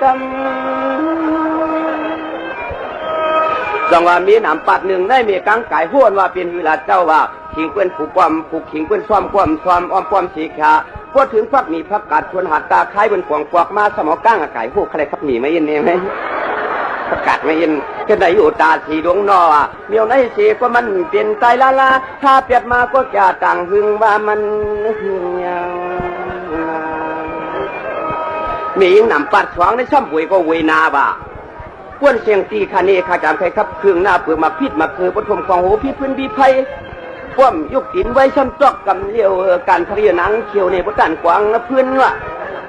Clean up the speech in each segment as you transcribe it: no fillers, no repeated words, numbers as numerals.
กำจังว่ามีน้ำปัดหนึ่งได้มีกังไก่ห้วนว่าเป็นเวลาเจ้าว่าขิงเปื้อนผูกความผูกขิงเปื้อนซ้อมความซ้อมอ้อมความสีขาพอถึงพักมีพักกาดชวนหัดตาคล้ายบนขวงปวกมาสมอก้างไก่หู้ใครครับหนีไม่ยินเนี่ยไหมพักกาดไม่ยินแค่ไหนอยู่ตาสีดวงนอเมียวในสีก็มันเปลี่ยนใจละละถ้าเปรียบมาก็จะต่างหึงว่ามันหึงยาวมียิงนำปัดขวางในช่ำบุยก็เวนาบ่าป้วนเสียงตีคาเนขาจามใครครับเครื่องหน้าเปลือกมาพิษมาคือปฐมของหูพี่พื้นพี่ไพ่ป้อมยุกตินไว้ช่ำจอกกำเลี้ยวการทะเลหนังเขียวในประการกวางนะเพื่อนว่ะ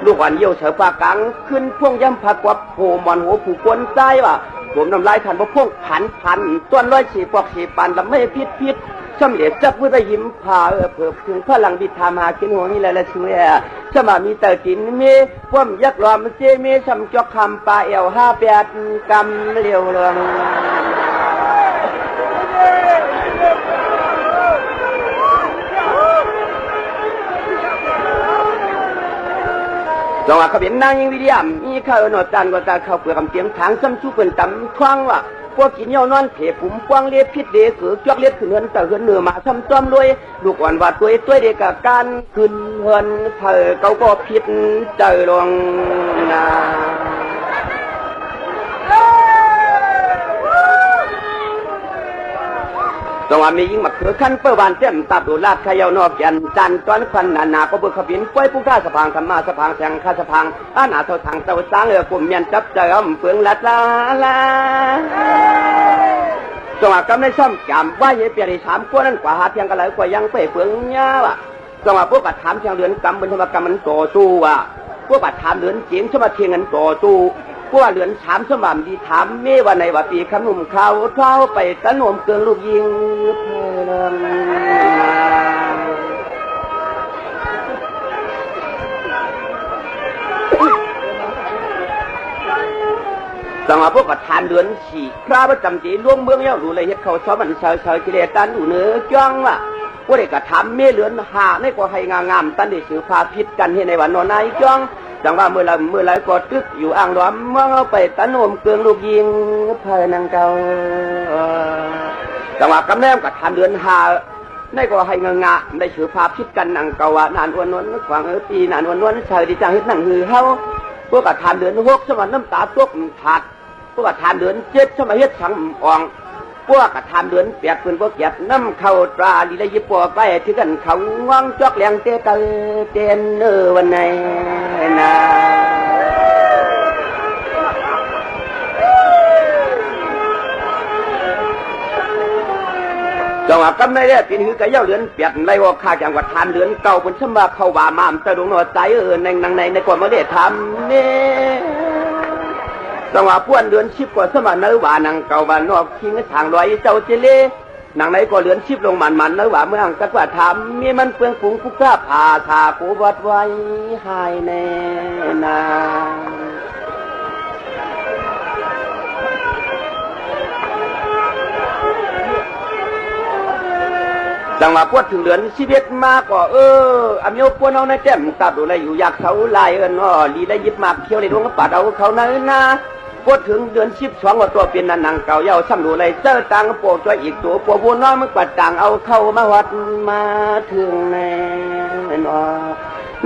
ลูกหวานเยี่ยวเฉยปากกังขึ้นพ่วงย่ำผักวับโผมอนหัวผูกวนใจว่ะผมน้ำลายทันบ่พ่วงพันต้นร้อยสี่ปอกสี่ปันลำไม่พิษช่ำเหลียจับเพื่อยิ้มพาเผื่อถึงพลังบิดามากินหัวนี่แหละช่วยสมามีเตอกินเมป้อมยักษ์รอมเจเมช่ำจอกคำปลาเอว58กำเลี้ยวเรืองจังหวะเขาเป็นนางยิงวิริยมมีข้าวหนอดจานก็จะเข้าเปลือกเตรียมถังซ้ำชูเป็นตำท้องว่ะพวกกินเยาวนอนเผยปุ่มกว้างเลียพิษเดือดจอกเลียดขึ้นเหินแต่เหินเหนือมาซ้ำจอมรวยลูกอ่อนว่าตัวเด็กกับการขึ้นเหินเผยเขาก็พิษใจลงนาจังหวะมียิงมาคือขั้นเปิดบานเต็มตับดูลาดขยาวนอกยันจันตอนควันนาก็เบิกขบินป่วยผู้ข้าสะพางธรรมาสะพางแสงข้าสะพางอาณาเท่าทางเต่าสร้างกลุ่มเมียนจับเจิมเฟืองลัดลาจังหวะกำในซ่อมจำว่าเยเปียริถามกว่านั้นกว่าหาเพียงกันเลยกว่ายังไปเฟืองเนี้ยว่ะจังหวะพวกกัดถามเชียงเดือนกำบนธรรมกรรมมันต่อสู้ว่ะพวกกัดถามเดือนเจียงสมาเทียงกันต่อสู้พวกเหลือนถามสมามดีถามเมื่อวันไหนว่าปีขนุ่มเขาเท้าไปตะนมเกินลูกยิงเพลิงจังหวะพวกกัดทานเดือนฉีพระประจำจีล่วงเมืองเย้าดูเลยเฮ็ดเขาชอบมันเฉยกิเลสตันอยู่เนื้อจ้องว่ะพวกเด็กกัดทำเมื่อเหลือนหาในกว่าให้งามตันได้สือพาพิษกันให้ในวันนอนนายจ้องจังว่าเมื่อไรก็ตึกอยู่อ่างล้อมเมื่อเอาไปตะโนมเกลืองลูกยิงเพลินางเก่าจังว่ากำแนมกับทานเดือนหาได้ก็ให้งะได้ถือพาพิษกันนางเก่านานวนนขวางปีนานวนเฉยดีจังเฮ็ดหนังหือเฮาพวกกับทานเดือน6สมัยน้ำตาตกขาดพวกกับทานเดือน7สมัยเฮ็ดสังอ่องพวกกระทำเดือนเปียกเป็นพวกเกียบน้ำเข้าตราลีละยิบปอไปที่กันเขาว่างจอกแหลงเตะเต้นวันไหนนะจังหวะก็ไม่ได้ปีนี้ก็เย้าเดือนเปียกไรว่าข้าจังหวัดทานเดือนเก่าเป็นสมบัติเข้าบ่ามามตะดวงหนอใจในก่อนมาได้ทำเนี่ยจังหวะป้วนเดือนชิบกว่าสมัยเนื้อหวานนังเก่าบ้านนอกทิ้งทางลอยเจ้าเจเล่หนังไหนก็เดือนชิบลงมันเนื้อหวานเมืองกักว่าทำมีมันเปลืองผงผู้กล้าผ่าทากูวัดไว้หายแน่นาจังหวะพวดถึงเดือนชีวิตมากก็อเมียวพวดเอาในแจ่มตัดดูอะไรอยู่อยากเขาลายลีได้ยิบมากเคี้ยวในดวงปัดเอาเขาเนื้อนาพวดถึงเดือน12ว่าตัวเป็นนังเก่าเย้าซ้ำดูอะไรเจอตังโปตัวอีกตัวปวน้อยมันปัดต่างเอาเข้ามาวัดมาถึงแน่นอ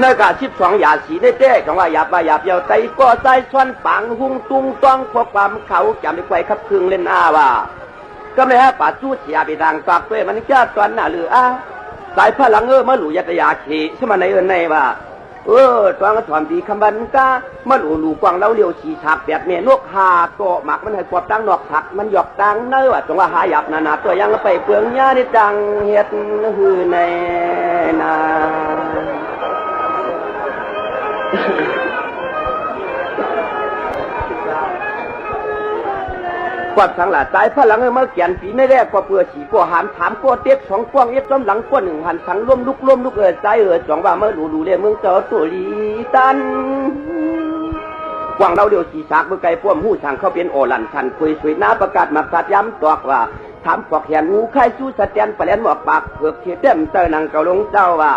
นกะ12อย่าสีได้เต้คำว่าหยาบเยาใจก็ใจซ้อนปังหุ่งตุงต้องพวกความเขาจำได้ไกวขับคึงเล่นอาว่าก็เลยฮะป่าจู้เสียไปทางฝากเป้มันแค่ตอนหน้าหรือสายพลังมาหลู่ยัตยาขีใช่ไหมในว่าตอนก็ถอนดีคำบันก้ามาหลู่กวางเล่าเลี้ยวฉีฉาบแบบเมนกหาโตหมักมันให้กวบตั้งนอกผักมันหยอกตั้งเนื้อจังว่าหาหยับนาตัวยังไปเปลืองยาในจังเฮ็ดหือในนากวาดทั้งหลายสายพลังมาเขียนปีไม่แรกก็เพื่อฉีกหันถามก็เต็ก2กว้างซ้ำหลังก้น1หันทั้งร่วมลุกใจจองว่าเมื่อหลู่เรียเมืองเจ้าตัวลีตันกว้างเราเดียวสีฉากเมื่อไกลพ่วมหู้ช่างเขาเป็นโอหลันชันคุยสวยน้าประกาศมาสัตย้ำตอกว่าถามปอกแขนงูไข่สู้สแตนปลาแหลนหมอกปากเผือกเทียเต็มเตอร์นังเกาลงเจ้าว่า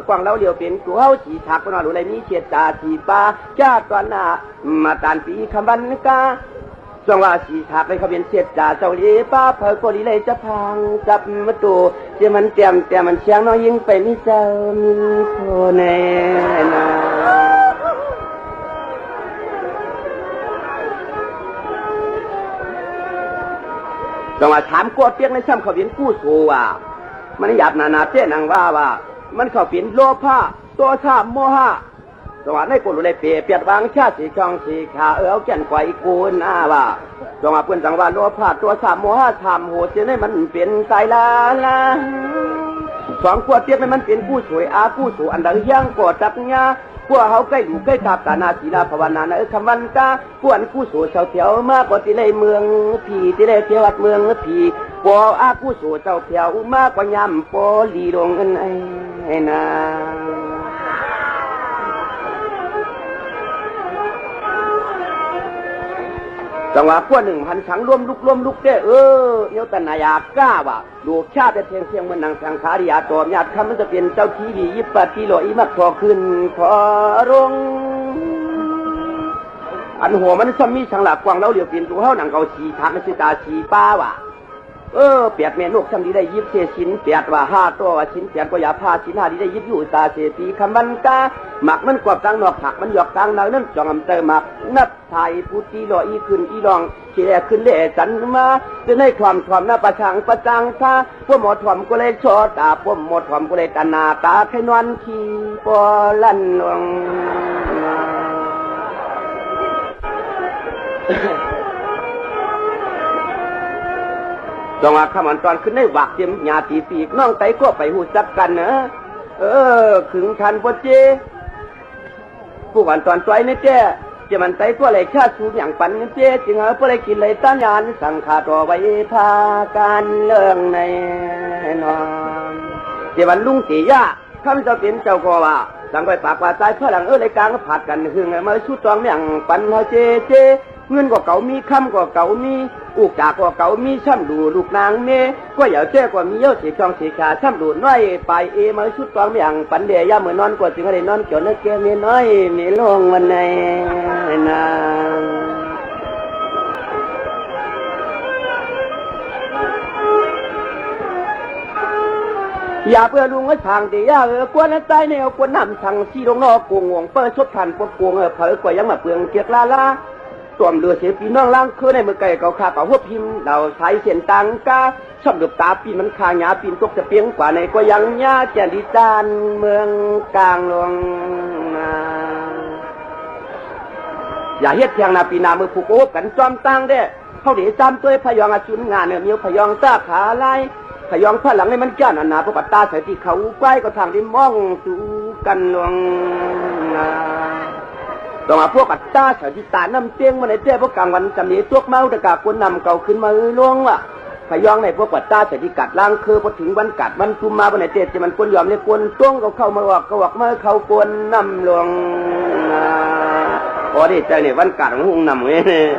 กวางเราเหลียวเป็นกูเฮาสีถักก็นอนดูเลยมีเฉียดตาสีปลาจ้าตอนหน้ามาตานปีคำบันกาจังว่าสีถักเลยเขาเป็นเฉียดตาเจ้าลีป้าเพอโกดีเลยจะพังจับมาตูเจ้ามันแต่มันเชียงน้อยยิ่งไปมิเจ้ามิโคเนนาจังว่าถามกวดเปียกในซ้ำเขาเป็นกู้สู้ว่ามันหยาบนาเจ้นางว่ามันเขาเป็นโลภะตัวชาโมหะจังหวะในกุลเลยเปียดวางชาสีช่องสีขาเอาแก่นไกวกูน่าว่าจังหวะเพื่อนจังหวะโลภะตัวชาโมหะทำโหดเจ้าให้มันเป็นตายละสองขวดเตี้ยมันเป็นผู้สวยผู้สูอันดังย่างกอดจักญาพวกเขาใกล้ดูใกล้ทับตานาศีลาภาวนาคำวันกาพวกผู้สูเจ้าเถียวมากกว่าที่เลยเมืองผีที่เลยเที่ยววัดเมืองผีปอผู้สูเจ้าเถียวมากกว่ายำปอลีดงกันไอ้นาจังหวะพวก1,000สังร่วมลุกเด้เยตันนายากล้าว่ะดูชาติเพียงเหมือนนางสังขาริยาตอมญาติคำมันจะเป็นเจ้าทีวียิบปะทีโลอีมักพอขึ้นพอรงอันหัวมันซ้ำมีช่างหลักกวางเราเหลียวเปลี่ยนตัวเฮาหนังเกาชีทักมันสิตาชีป้าว่ะเปียดเมนกทำดีได้ยิบเศษชิ้นเปียดว่า5ตัวว่าชิ้นเปียดก็อย่าพาชิ้น5ดีได้ยิบอยู่ตาเศษปีคำมันกาหมักมันกวบตั้งนอกผักมันหยอกตั้งนางนั่นจองอำเตอหมักนับไทยพุทธิลอยขึ้นอีลองที่แรกขึ้นเล่สันมาจะได้ความหน้าประชังประจังท่าพวกหมดถ่อมก็เลยชอตาพวกหมดถ่อมก็เลยตานาตาไขนวันขี่ปอลั่นลงจังหวะขมันตอนขึ้นได้หวักเจียมหยาตีปีกน้องไตก็ไปหูจักกันเนอะขึงทันปเจผู้วันตอนตัวนี่เจ้จะมันไตก็เลยชาสูอย่างปันเจ้จึงเอาไปเลยกินเลยต้านยานสังขาต่อไว้พาการเรื่องในนอนเจ้าวันลุงตียาข้าจะเป็นเจ้าก็ว่าสังไปปากว่าใจเพื่อหลังเลยกลางผัดกันหึงมาชุดตองอย่างปันเจเงินก็เก่ามีคำก็เก่ามีอุกจากก็เก่ามีช่ำดูลูกนางเมก็อย่าเจ้ก็มีเยอะสีช่องสีขาช่ำดูน้อยไปมาชุดตองอย่างปันเดียยาเหมือนนอนกว่าจึงอะไรนอนเกี่ยวเนื้อเกมีน้อยมีลงมันในนางอย่าเพื่อลุงไว้ทางเดียกวนใจแนวกวนน้ำทางที่ลงนอกกงเปิดชดทันปวดกงเผยกว่ายังมาเปลืองเกียกลาตัวมเรือเสียปีน้องล่างคือในมือไก่เก่าขาเก่าหัวพิมพ์เราใช้เส้นตังกาชอบดูตาปีนมันคางหยาปีนตกจะเปียงกว่าในก็ยังหญ้าแก่ดิจานเมืองกลางหลวงอย่าเฮ็ดเพียงนาปีนามือผูกโอบกันจอมตังเด้เขาเดี๋ยวจำตัวพยองอาชุนงานเนี่ยมีพยองตาขาลายพยองผ้าหลังในมันแก่นหนาพวกตาใส่ที่เขาใกล้ก็ทางที่มองสู่กันหลวงต่อมาพวกอัตตาสาวที่ตาน้ำเตียงมาในเจ้พวกกลางวันจำนี้ตัวเมาตะกาคนนำเก่าขึ้นมาล่วงว่ะพยองในพวกอัตตาสาวที่กัดล่างคือพอถึงวันกัดมันคุมมาบนในเจ้จะมันคนยอมเลยคนต้วงเขาเข้ามาออกก็ออกมาเขาคนนำลวงพอได้ใจเนี่ยวันกัดของหงนำเงี้ย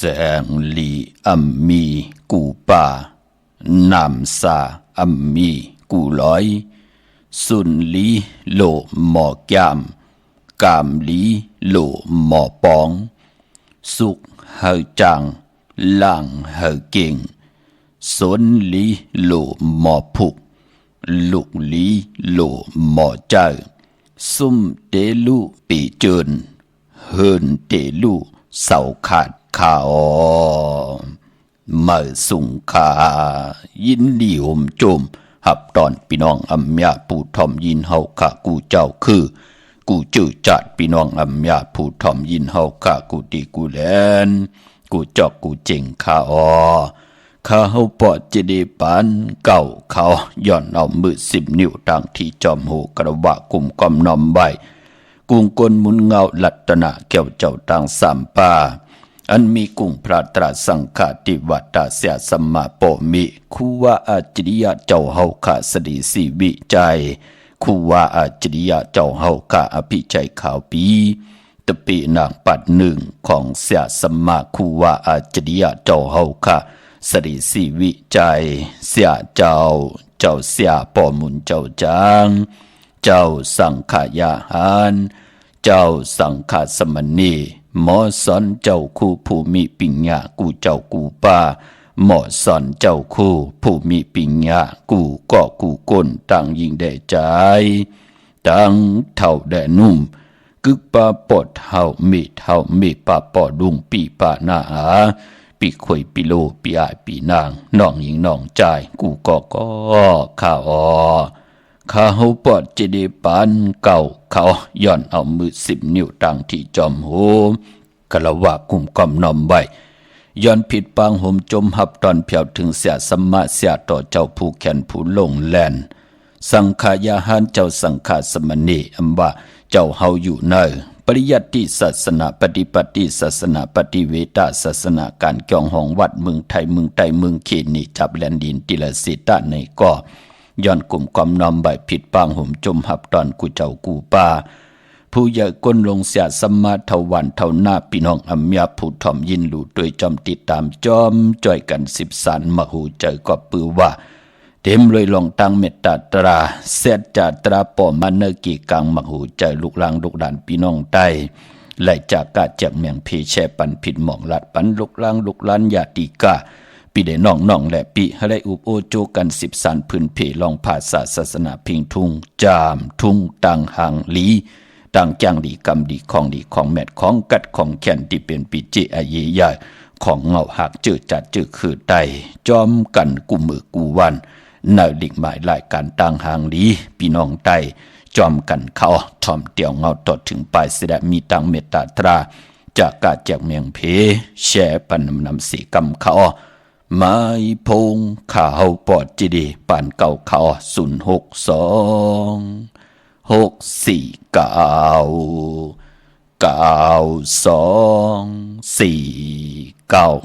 แสงลีอัมมีกูป่านำซาอัมมีกูลอยสุนลีโลหมอแกมกามลีโลหมอปองสุกเฮจังลังเฮเก่งสนลีโลหมอผุกลุกลีโลหมอเจ้าซุ่มเตลุปีเจินเ เฮินเตลูเสาขาดขาอมาสุงขายินดีอมโจมหับตอนพี่น้องอัมยาผู้ทอมยินเฮาขะกูเจ้าคือกูจื้อจัดพี่น้องอัมยาผู้ทอมยินเฮาขะกูดีกูแลนกูจอกกูเจ๋งขาอข้าเฮาปอดจะได้ปานเก่าเขาย่อนเอามือ10 นิ้วดังที่จอมโหกระวะกุมกอมนอมไว้กุงกลมุนเงาลัตนะเกี่ยวเจ้าต่างสามป่าอันมีกุงพระตรัสสังฆติวัตตาเสียสัมมาโปมิคูว่าอาจริยะเจ้าเฮาขะสดีสีวิจัยคูว่าอาจริยะเจ้าเฮาขะอภิชัยขาวปีตะปีนางปัดหนึ่งของเสียสัมมาคูว่าอาจริยะเจ้าเฮาขะสดีสีวิจัยเสียเจ้าเสียปอมุนเจ้าจางเจ้าสังขายาหารเจ้าสังฆสมณีหมอสอนเจ้าคู่ผู้มีปิญญากูเจ้ากูป้าหมอสอนเจ้าคู่ผู้มีปิญญากูก็กูก้นตั้งยิ่งได้ใจตั้งเท่าแดนุ่มกึกปาปอดเฮามีปาปอดุงปีปาหน้าปีขวยปีโลปีอายปีนางน้องหญิงน้องใจกูก็ข้าข้าเฮาปอดจะได้ปานเก่าเขาย่อนเอามือ10 นิ้วตั้งที่จอมโหมกะละว่ากุมกอมนอมไว้ย้อนผิดปางห่มจมหับตอนเพียวถึงเสียสัมมาเสียต่อเจ้าผู้แขนผู้ลงแลนสังขายาหารเจ้าสังฆสมณีอำว่าเจ้าเฮาอยู่เนอปริยัติศาสนาปฏิปฏิศาสนาปฏิเวทศาสนาการเกี่ยวห้องวัดเมืองไทยเมืองใต้เมืองเขตนี่จับแลนดินติลสิตะในก็ย้อนกลุ่มความนอมใบผิดปางห่มจมหับตอนกูเจ้ากูป่าผู้ใหญ่ก้นลงเสียสมมาเทวันเท่าหน้าพี่น้องอัมยาผู้ถ่อมยินหลู่โดยจอมติดตามจอมจ่อยกัน10 สันมหูใจก็ปือว่าเต็มเลยลองตั้งเมตตาตราเสดจาตราปอมันเนกีกังมหูใจลูกหลางลูกด่านพี่น้องใต้ไหลจากกาจากเมียงเพแชปันผิดหมองลัดปันลูกหลางลูกหลานญาติกาปีได้น้องและปีให้ได้อุปโอโจกัน10 สันพื้นเพลองภาษาศาสนาพิงทุ่งจามทุ่งตังหังลีตังจังดีกำดีของแมดของกัดของแขนที่เป็นปีเจอาเยยาของเงาหักจืดจัดจืดคือไตจอมกันกูมือกูวันนาดิกหมายรายการตังหังลีพี่น้องไตจอมกันเขาทอมเตียวเงาตดถึงปลายเสดมีตังเมตตาตราจากกาจากเมียงเพแช่ปันนำสีกำเขาไม้พงข่าวปอดจีดีปานเก่าเขา062-649-9249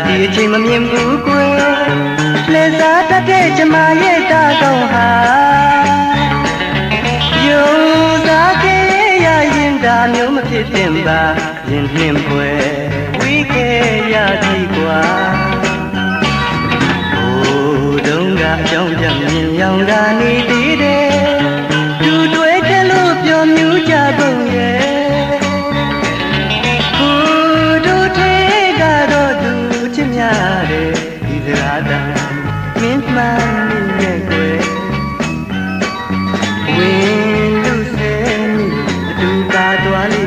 ဒီအချိန်မမြင်ဘူးကွယ်လက်စားတတ်တဲ့ကျမရဲ့တာကောင်းဟာယုံစားခဲ့ရရင်ဒါမျိုးမဖြစ်သင့်ပါရင်နှင်းပွဲဝီးခဲ့ရသည်ကွာဟိုတုန်းကအကြောင်းပြမြင်ရောင်ကနေသေးတယ်သူတွေ့တယ်လို့ပြောမြူးကြကုန်ရဲ့ဒီစကားတန်မင်းမှန်နေကွယ်ဝင်လူစဲမိအတူပါသွားလိ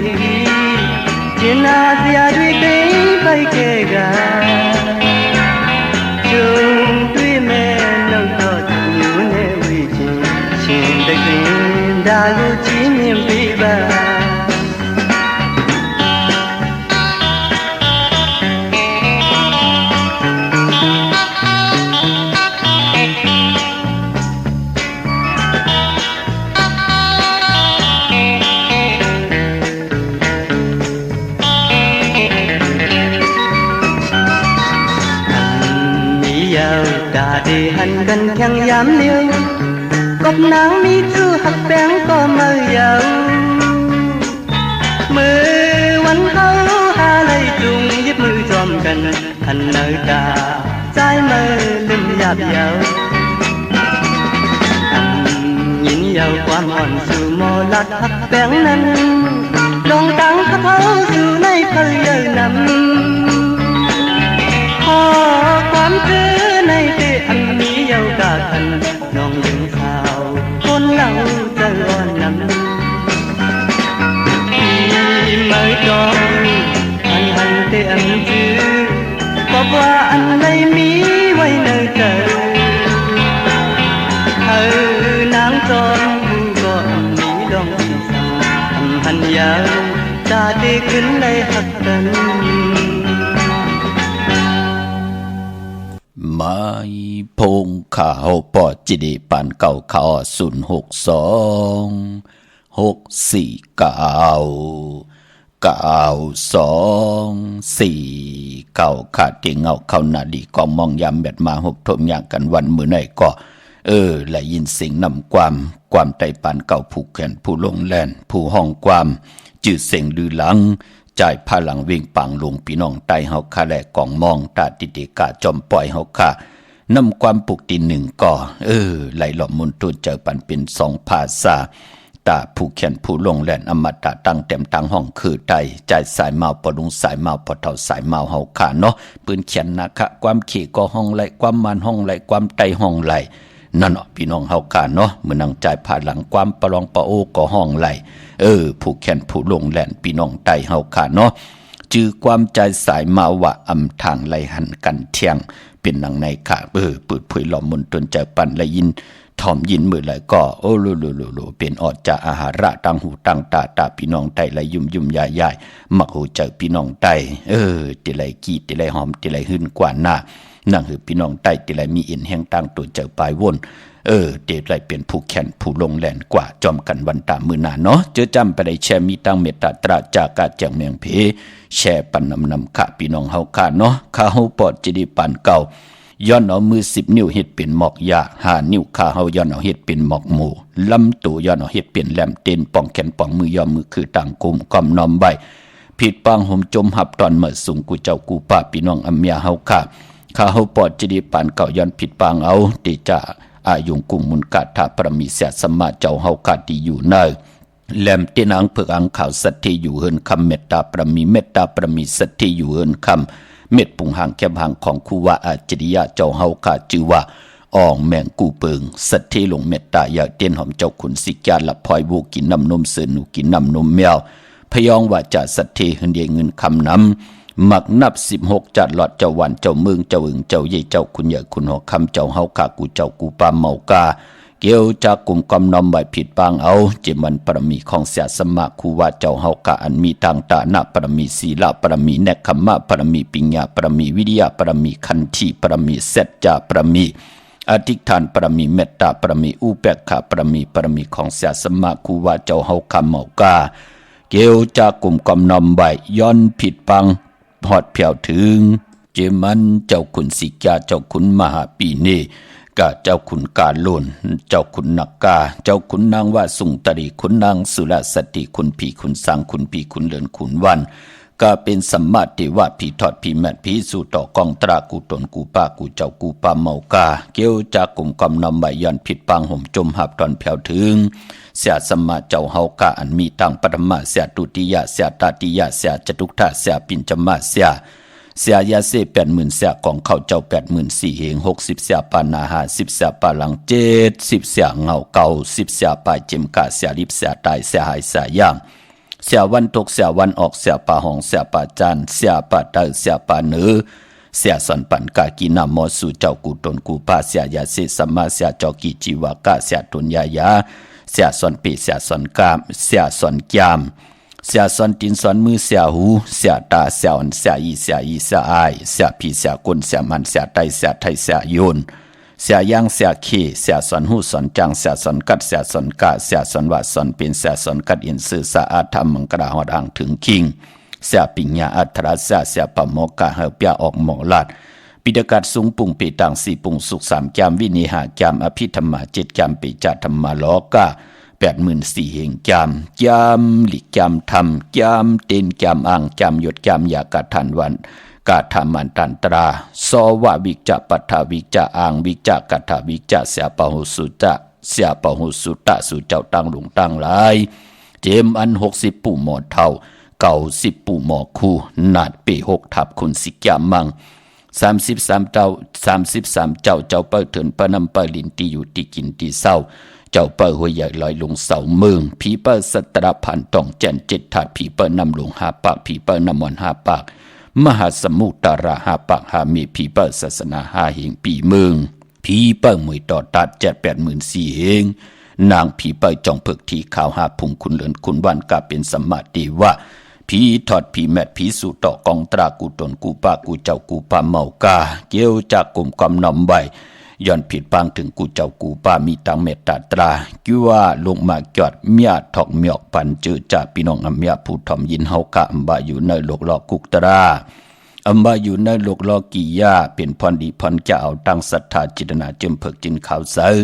ကျင်နာစရာတွေသိမ့်ပိုက်ခဲ့ကကျုံတွေ့မဲ့နှုတ်တော့သူမျိုးနဲ့ဝေးချင်းရှင်တကင်းဒါကိုကြည့်မြင်ပေးပါหันกันเพียงยามเดียวกบนางมีจู้หักแป้งก็มาเยาเมื่อวันเขาหาเลยจุงยิบมือจอมกันหันเนยตาใจมือลืมหยาบเยา เอาความอ่อนสู่หมอลัดหักแบงนั้นลงตังเขาสู่ในเพลเยนำขอความคือในเตอันนี้เอากาทันน้องยิงสาวคนเล่าจะอ่อนนำไม่ต้องอันเตอันจื้อบอกว่าอันใดมีไว้ในใจนางจอมผู้ก่อนนี้ดองที่สั่งหันยาวตาดีขึ้นเลยหักกัน ไม้พงข่าวปอจิดีปานเก่าข่าว06264ขาดที่เงาเข้านาดีกองมองยามแบดมาหบทมอย่างกันวันมื้อไหนก็และยินเสียงนำความไต่ปานเก่าผู้แขนผู้ลงแล่นผู้ห้องความจืดเสียงลือหลังจ่ายพลังเวิ่งปังลงพี่น้องไตเฮาคาแลกองมองตาติเดกาจอมปล่อยเฮาค่ะนำความปลุกตีหนึ่งก่อไหลหล่อมมุนตุนเจอปันเป็นสองภาษาตาผู้เขียนผู้ลงแล่นอมตะตั้งเต็มตั้งห้องคือไตใจสายเมาปอดุงสายเมาปอเท่าสายเมาเฮาค่ะเนาะปืนเขียนนะคะความขี่ก็ห้องไหลความมันห้องไหลความไตห้องไหลนั่นเนาะพี่น้องเฮาค่ะเนาะเมื่อนั่งใจผ่านหลังความประลองปะโอก็ห้องไหลผู้แขนผู้ลงแล่นพี่น้องไตเฮาค่ะเนาะจื้อความใจสายมาว่าอำทางไหลหันกันเที่ยงเป็นนังในค่ะปืดผุยหล่อมมุนตนใจปั่นและยินทอมยินมือไหลก็โอ้โลเป็นออดจากอาหาระตั้งหูตั้งตาพี่น้องไตไหลยุ่มยายมักหูเจอพี่น้องไตติไหลกี้ติไหลหอมติไหลหื่นกว่าหน้านั่งหือพี่น้องไตติไหลมีอินแห่งตั้งตัวเจอปลายวนเดดไหลเป็นผู้แขนผู้ลงแล่นกว่าจอมกันวันตามมือหน้าเนาะเจอจำไปได้แชร์มีตั้งเมตตาตราจากาแจงเมียงเพแชร์ปันนำค่ะพี่น้องเฮาค่ะเนาะข้าเฮาปอดจิดีปันเก่าย้อนเอามือ10 นิ้วเฮ็ดเป็นหมอกยา5 นิ้วข้าเฮาย้อนเอาเฮ็ดเป็นหมอกหมูลำตัวย้อนเอาเฮ็ดเป็นแหลมเต็นป่องแขนป่องมือย่อมมือคือต่างกุมก้อมน้อมใบผิดปางห่มจมหับตอนเมื่อสูงกูเจ้ากูป้าพี่น้องอำเมียเฮาค่ะข้าเฮาปอดจิดีปันเก่าย้อนผิดปางเอาติจะอายุงกุมมุนกาถาปรมีเสียสมมาเจ้าเฮาคาที่อยู่เนยแหลมเตนังเพิกอังข่าวสัตที่อยู่เฮินคำเมตตาปรมีสัตที่อยู่เฮินคำเม็ดปุ่งหางแคบหางของคูว่าอาจริยะเจ้าเฮาคาจือว่าอ่องแมงกูเปิงสัตที่ลงเมตตาอยากเต้นหอมเจ้าขุนสิกาละพลอยวูกินน้ำนมเสือหนูกินน้ำนมแมวพยองว่าจะสัตที่เฮินเดียเงินคำน้ำมักนับ16จัดหลอดเจ้าวันเจ้าเมืองเจ้าอึงเจ้าใหญ่เจ้าคุณใหญ่คุณหอคำเจ้าเฮาคากูเจ้ากูปาเมากาเกี่ยวจากกลุ่มกำนอมใบผิดปางเอาเจมันปรมีของเสียสมาคูว่าเจ้าเฮากะอันมีทางตานะปรมีศีลปรมีเนคขมะปรมีปิญญาปรมีวิริยะปรมีคันธิปรมีเสจจาปรมีอธิษฐานปรมีเมตตาปรมีอุเบกขาปรมีของเสียสมาคูว่าเจ้าเฮาคำเมากาเกี่ยวจากกลุ่มกำนอมใบย้อนผิดปังหอดเพียวถึงเจมันเจ้าขุนสิกาเจ้าขุนมหาปีเนกะเจ้าขุนกาโลนเจ้าขุนนักกาเจ้าขุนนางว่าสุงตรีขุนนางสุรสติขุนผีขุนสังขุนผีขุนเลินขุนวันก็เป็นสัมมาติว่าผีทอดผีแม่นผีสู่ต่อกองตรากูตนกูป้ากูเจ้ากูป้าเมากาเกี่ยวจากกลุ่มกำนำใบย้อนผิดปางห่มจมหับตอนแผ่วถึงเสียสมมาเจ้าเฮากาอันมีตังปฐมะเสียตุติยะเสียตาติยะเสียจตุกทะเสียปิญจมะเสียยาเส80,000เสียของเขาเจ้า84,000เหง60เสียปานาหา10เสียปาหลัง70เสียเงาเก่า10เสียปลายเจิมกะเสียลิบเสียตายเสียหายเสียย่างเสียวันตกเสียวันออกเสียปาหองเสียปาจันเสียปาเตอเสียปาเนือเสียสันปันกากีนามอสู่เจ้ากูตนกูปาเสียยาเสสมมาเสียเจ้ากีจีวากะเสียตุนยายาเสียสันปีเสียสันกามเสียสันยามเสียสันตินสันมือเสียหูเสียตาเสียอ่อนเสียอีเสียอายเสียผีเสียกลเสียมันเสียไตเสียไทยเสียโยนเสียย่างเสียขี้เสียสันหูสันจังเสียสันกัดเสียสันกะเสียสันวัดสันเป็นเสียสันกัดอินสื่อสะอาดธรรมมังกราหอดอ่างถึงคิงเสียปิญญาอัตระเสียปะโมกะเฮเปียออกหมอลาดปิดกัดสูงปุ่งปีตัง4ปุ่งสุข3แกมวินิหาแกมอภิธรรมะ7แกมปิจธรรมะโลกะ84,000เหงจามหลิจามธรรมจามเต็นจามอ่างจามหยดจามยากาทันวันกาธามันตันตราสวะวิจปัฏฐาวิจอ่างวิจากาถาวิจเสียปะหุสุจะ เสียปะหูสุตะสู่เจ้าตั้งหลงตั้งหลายเจมอัน60ปู่หมอเท่า90ปู่หมอคู่นาดปี6ทับคุณสิกยามัง33เจ้า33เจ้าเปิ้เถินปะนำปะลินตีอยู่ตีกินตีเศร้าเจ้าเปิ้หัวใหญ่ลอยลงเสาเมืองผีเปิ้สัตระพันต้องแจน7ถาดผีเปิ้นำลง5ปากผีเปิ้นำมอน5ปากมหาสมุทรตารา5ปาก5มีผีเปิ้ศาสนา5หิงปีเมืองผีเปิ้มวยต่อตัด784เฮงนางผีเปิ้จองเพิกที่ขาวหาพุงคุณเลินคุณวันกาเป็นสมาธิว่าผีถอดผีแมดผีสู่ต่อกองตรากูตนกูป้ากูเจ้ากูป้าเมากาเกี่ยวจากกลุ่มกำนำใบย้อนผิดบางถึงกูเจ้ากูป้ามีตังเมตตาตรากิ้ว่าลงมาจอดเมียถอกเมียกปันเจอจ่าพี่น้องอเมียผู้ถ่อมยินเฮากะอำบาอยู่ในโลกลอกกุกตราอำบาอยู่ในโลกลอกกิยาเป็นพรดีพรจะเอาตั้งศรัทธาจิตนาจึมเพิกจินข่าวเสือ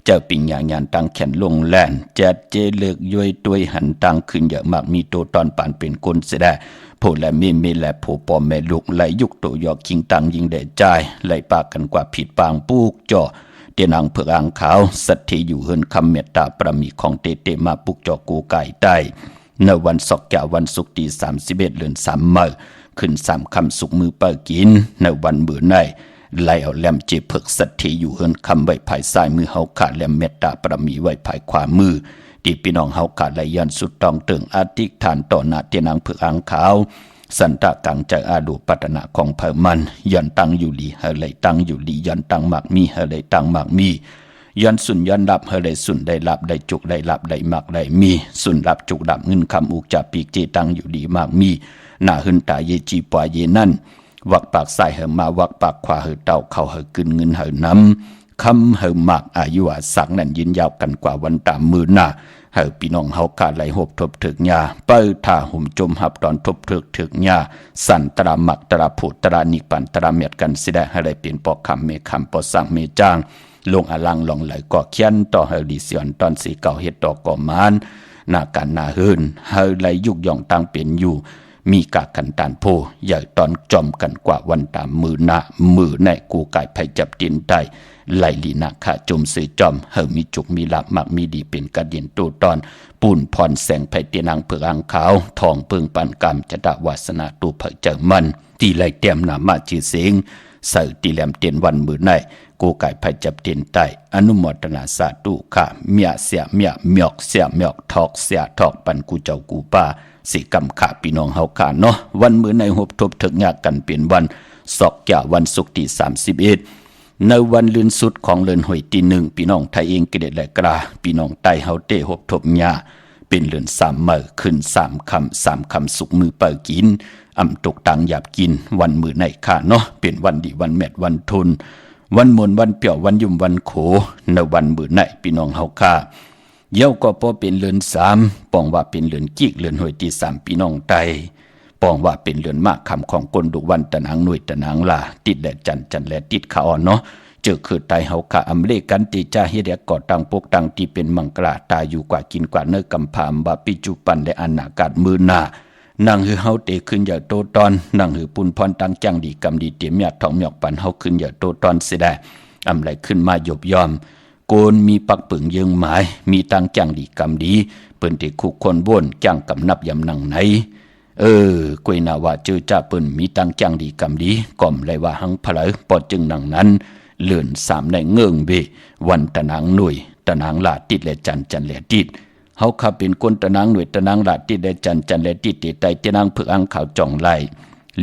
เจ้าปิญญางานตั้งแขนลงแลนแจดเจเลือกย้อยตัวยหันตั้งขึ้นเยอะมากมีตัวตอนปานเป็นคนเสดะโผและเมและโผปอแม่ลูกไหลยุกตัวยอกคิงตังยิงแด่ใจไหลปากกันกว่าผิดปางปูกจ่อเตียนางเผือกอ่างขาวสัตย์ที่อยู่เฮินคำเมตตาประมีของเตมาปุกจ่อกูไก่ใต้ในวันศกแก่วันศุกร์ที่31เดือน3มื้อขึ้น3ค่ำสุกมือเปิดกินในวันมื้อในไล่เอาแหลมเจเพิกสัตย์ที่อยู่เฮินคำไว้ภายซ้ายมือเฮาขาดแหลมเมตตาประมีไว้ภายขวามือที่พี่น้องเฮาขาดไหลยันสุดต้องเติงอธิษฐานต่อหน้าเตียนางเผือกอ่างขาวสันตะกังใจอาดูปัตนาของเพิ่มมันยันตังอยู่ลีเฮเลยตังอยู่ลียันตังมากมีเฮเลยตังมากมียันสุนยันดับเฮเลยสุนได้ลับได้จุกได้ลับได้มากได้มีสุนดับจุกดับเงินคำอุกจับปีกเจตังอยู่ลีมากมีหน้าหึนตาเยจีปวาเยนั่นวักปากใส่เฮมาวักปากขวาเฮเต่าเข้าเฮกึนเงินเฮน้ำคำเฮมากอายุสักนั่นยืนยาวกันกว่าวันตามมือหน้าเฮาพี่น้องเฮากาไหลหบทบถึกยาเปิ้ท่าหุ่มจมหับตอนทบถึกยาสั่นตรามักตราผูตรานิปันตราเมียดกันสิได้ให้ได้เปลี่ยนปอกคำเมคำปอสั่งเมจางลงอลังลองไหลก่อเขียนต่อเฮาดิเสียนตอนสีเก่าเฮ็ดต่อก่อมานหน้าการหน้าเฮินเฮาไหลยุกย่องตั้งเป็นอยู่มีกากันตานโพใหญ่ตอนจอมกันกว่าวันตามมือหน้ามือในกูกายไผจับดินได้ไหลลีนาคาจมสื่อจอมเฮามีจุกมีลับมักมีดีเป็นกระเด็นตูตอนปูนพรแสงไผเตียนางเผือกอ่างขาวทองเพิงปันกรรมจะดาวาสนาตูเผเจอมันตีไหลเต็มหนามาชื่อเสียงใส่ตีแหลมเตียนวันมือในกูกายไผจับดินได้อนุโมทนาสาธุค่ะเมียเสียเมียเมียกเสียเมียกทอกเสียทอกปันกูเจ้ากูป้าสิกำขาพี่น้องเฮาขาเนาะวันมื้อในหบทบถึกยากกันเป็นวันศอกแก่วันศุกร์ที่31ในวันลื่นสุดของเดือนหอยที่1พี่น้องไทยเองก็ได้และกราพี่น้องไต้เฮาเตหบทบยาเป็นเดือน3มื้อขึ้น3ค่ำสุกมือเปิดกินอำตกตังหยาบกินวันมื้อในค่ะเนาะเป็นวันดีวันแมดวันทุนวันมนวันเปียววันยุ่มวันโขในวันมื้อในพี่น้องเฮาค่ะเย้าก็พอเป็นเรือน3ปองว่าเป็นเรือนกิกเรือนหวยที่3พี่น้องไตปองว่าเป็นเรือนมากคำของกลดุวันตะนางหน่วยตะนางลาติดแลจันแลติดขาอ่อนเนาะเจอคือไตเฮาค่ะอำเลกันติจาเฮ็ดแยกก่อตังปกตังที่เป็นมังกราตาอยู่กว่ากินกว่าเนื้อกำพามบาปิจุปันและอนาคตมือหน้านางหือเฮาเตขึ้นอย่าโตตอนนางหือปุนพรตังจังดีกำดีเตมียทองหยอกปันเฮาขึ้นอย่าโตตอนเสียได้อำไรขึ้นมาหยบยอมโกนมีปักปึงยิงหมายมีตังจังดีกำดีเปิ้นที่คุกคนบ่นจังกำนับยำนังไหนกวยนาว่าเจอจ่าเปิ้นมีตังจังดีกำดีก่อมเลยว่าหังพลายปอดจึงนังนั้นเลื่อน3ในเงื่งเบวันตะนางหน่วยตะนางลาติดและจันและติดเฮาขับเป็นคนตะนางหน่วยตะนางลาติดและจันและติดติไตตะนางเผือกอ่างขาวจ่องไหล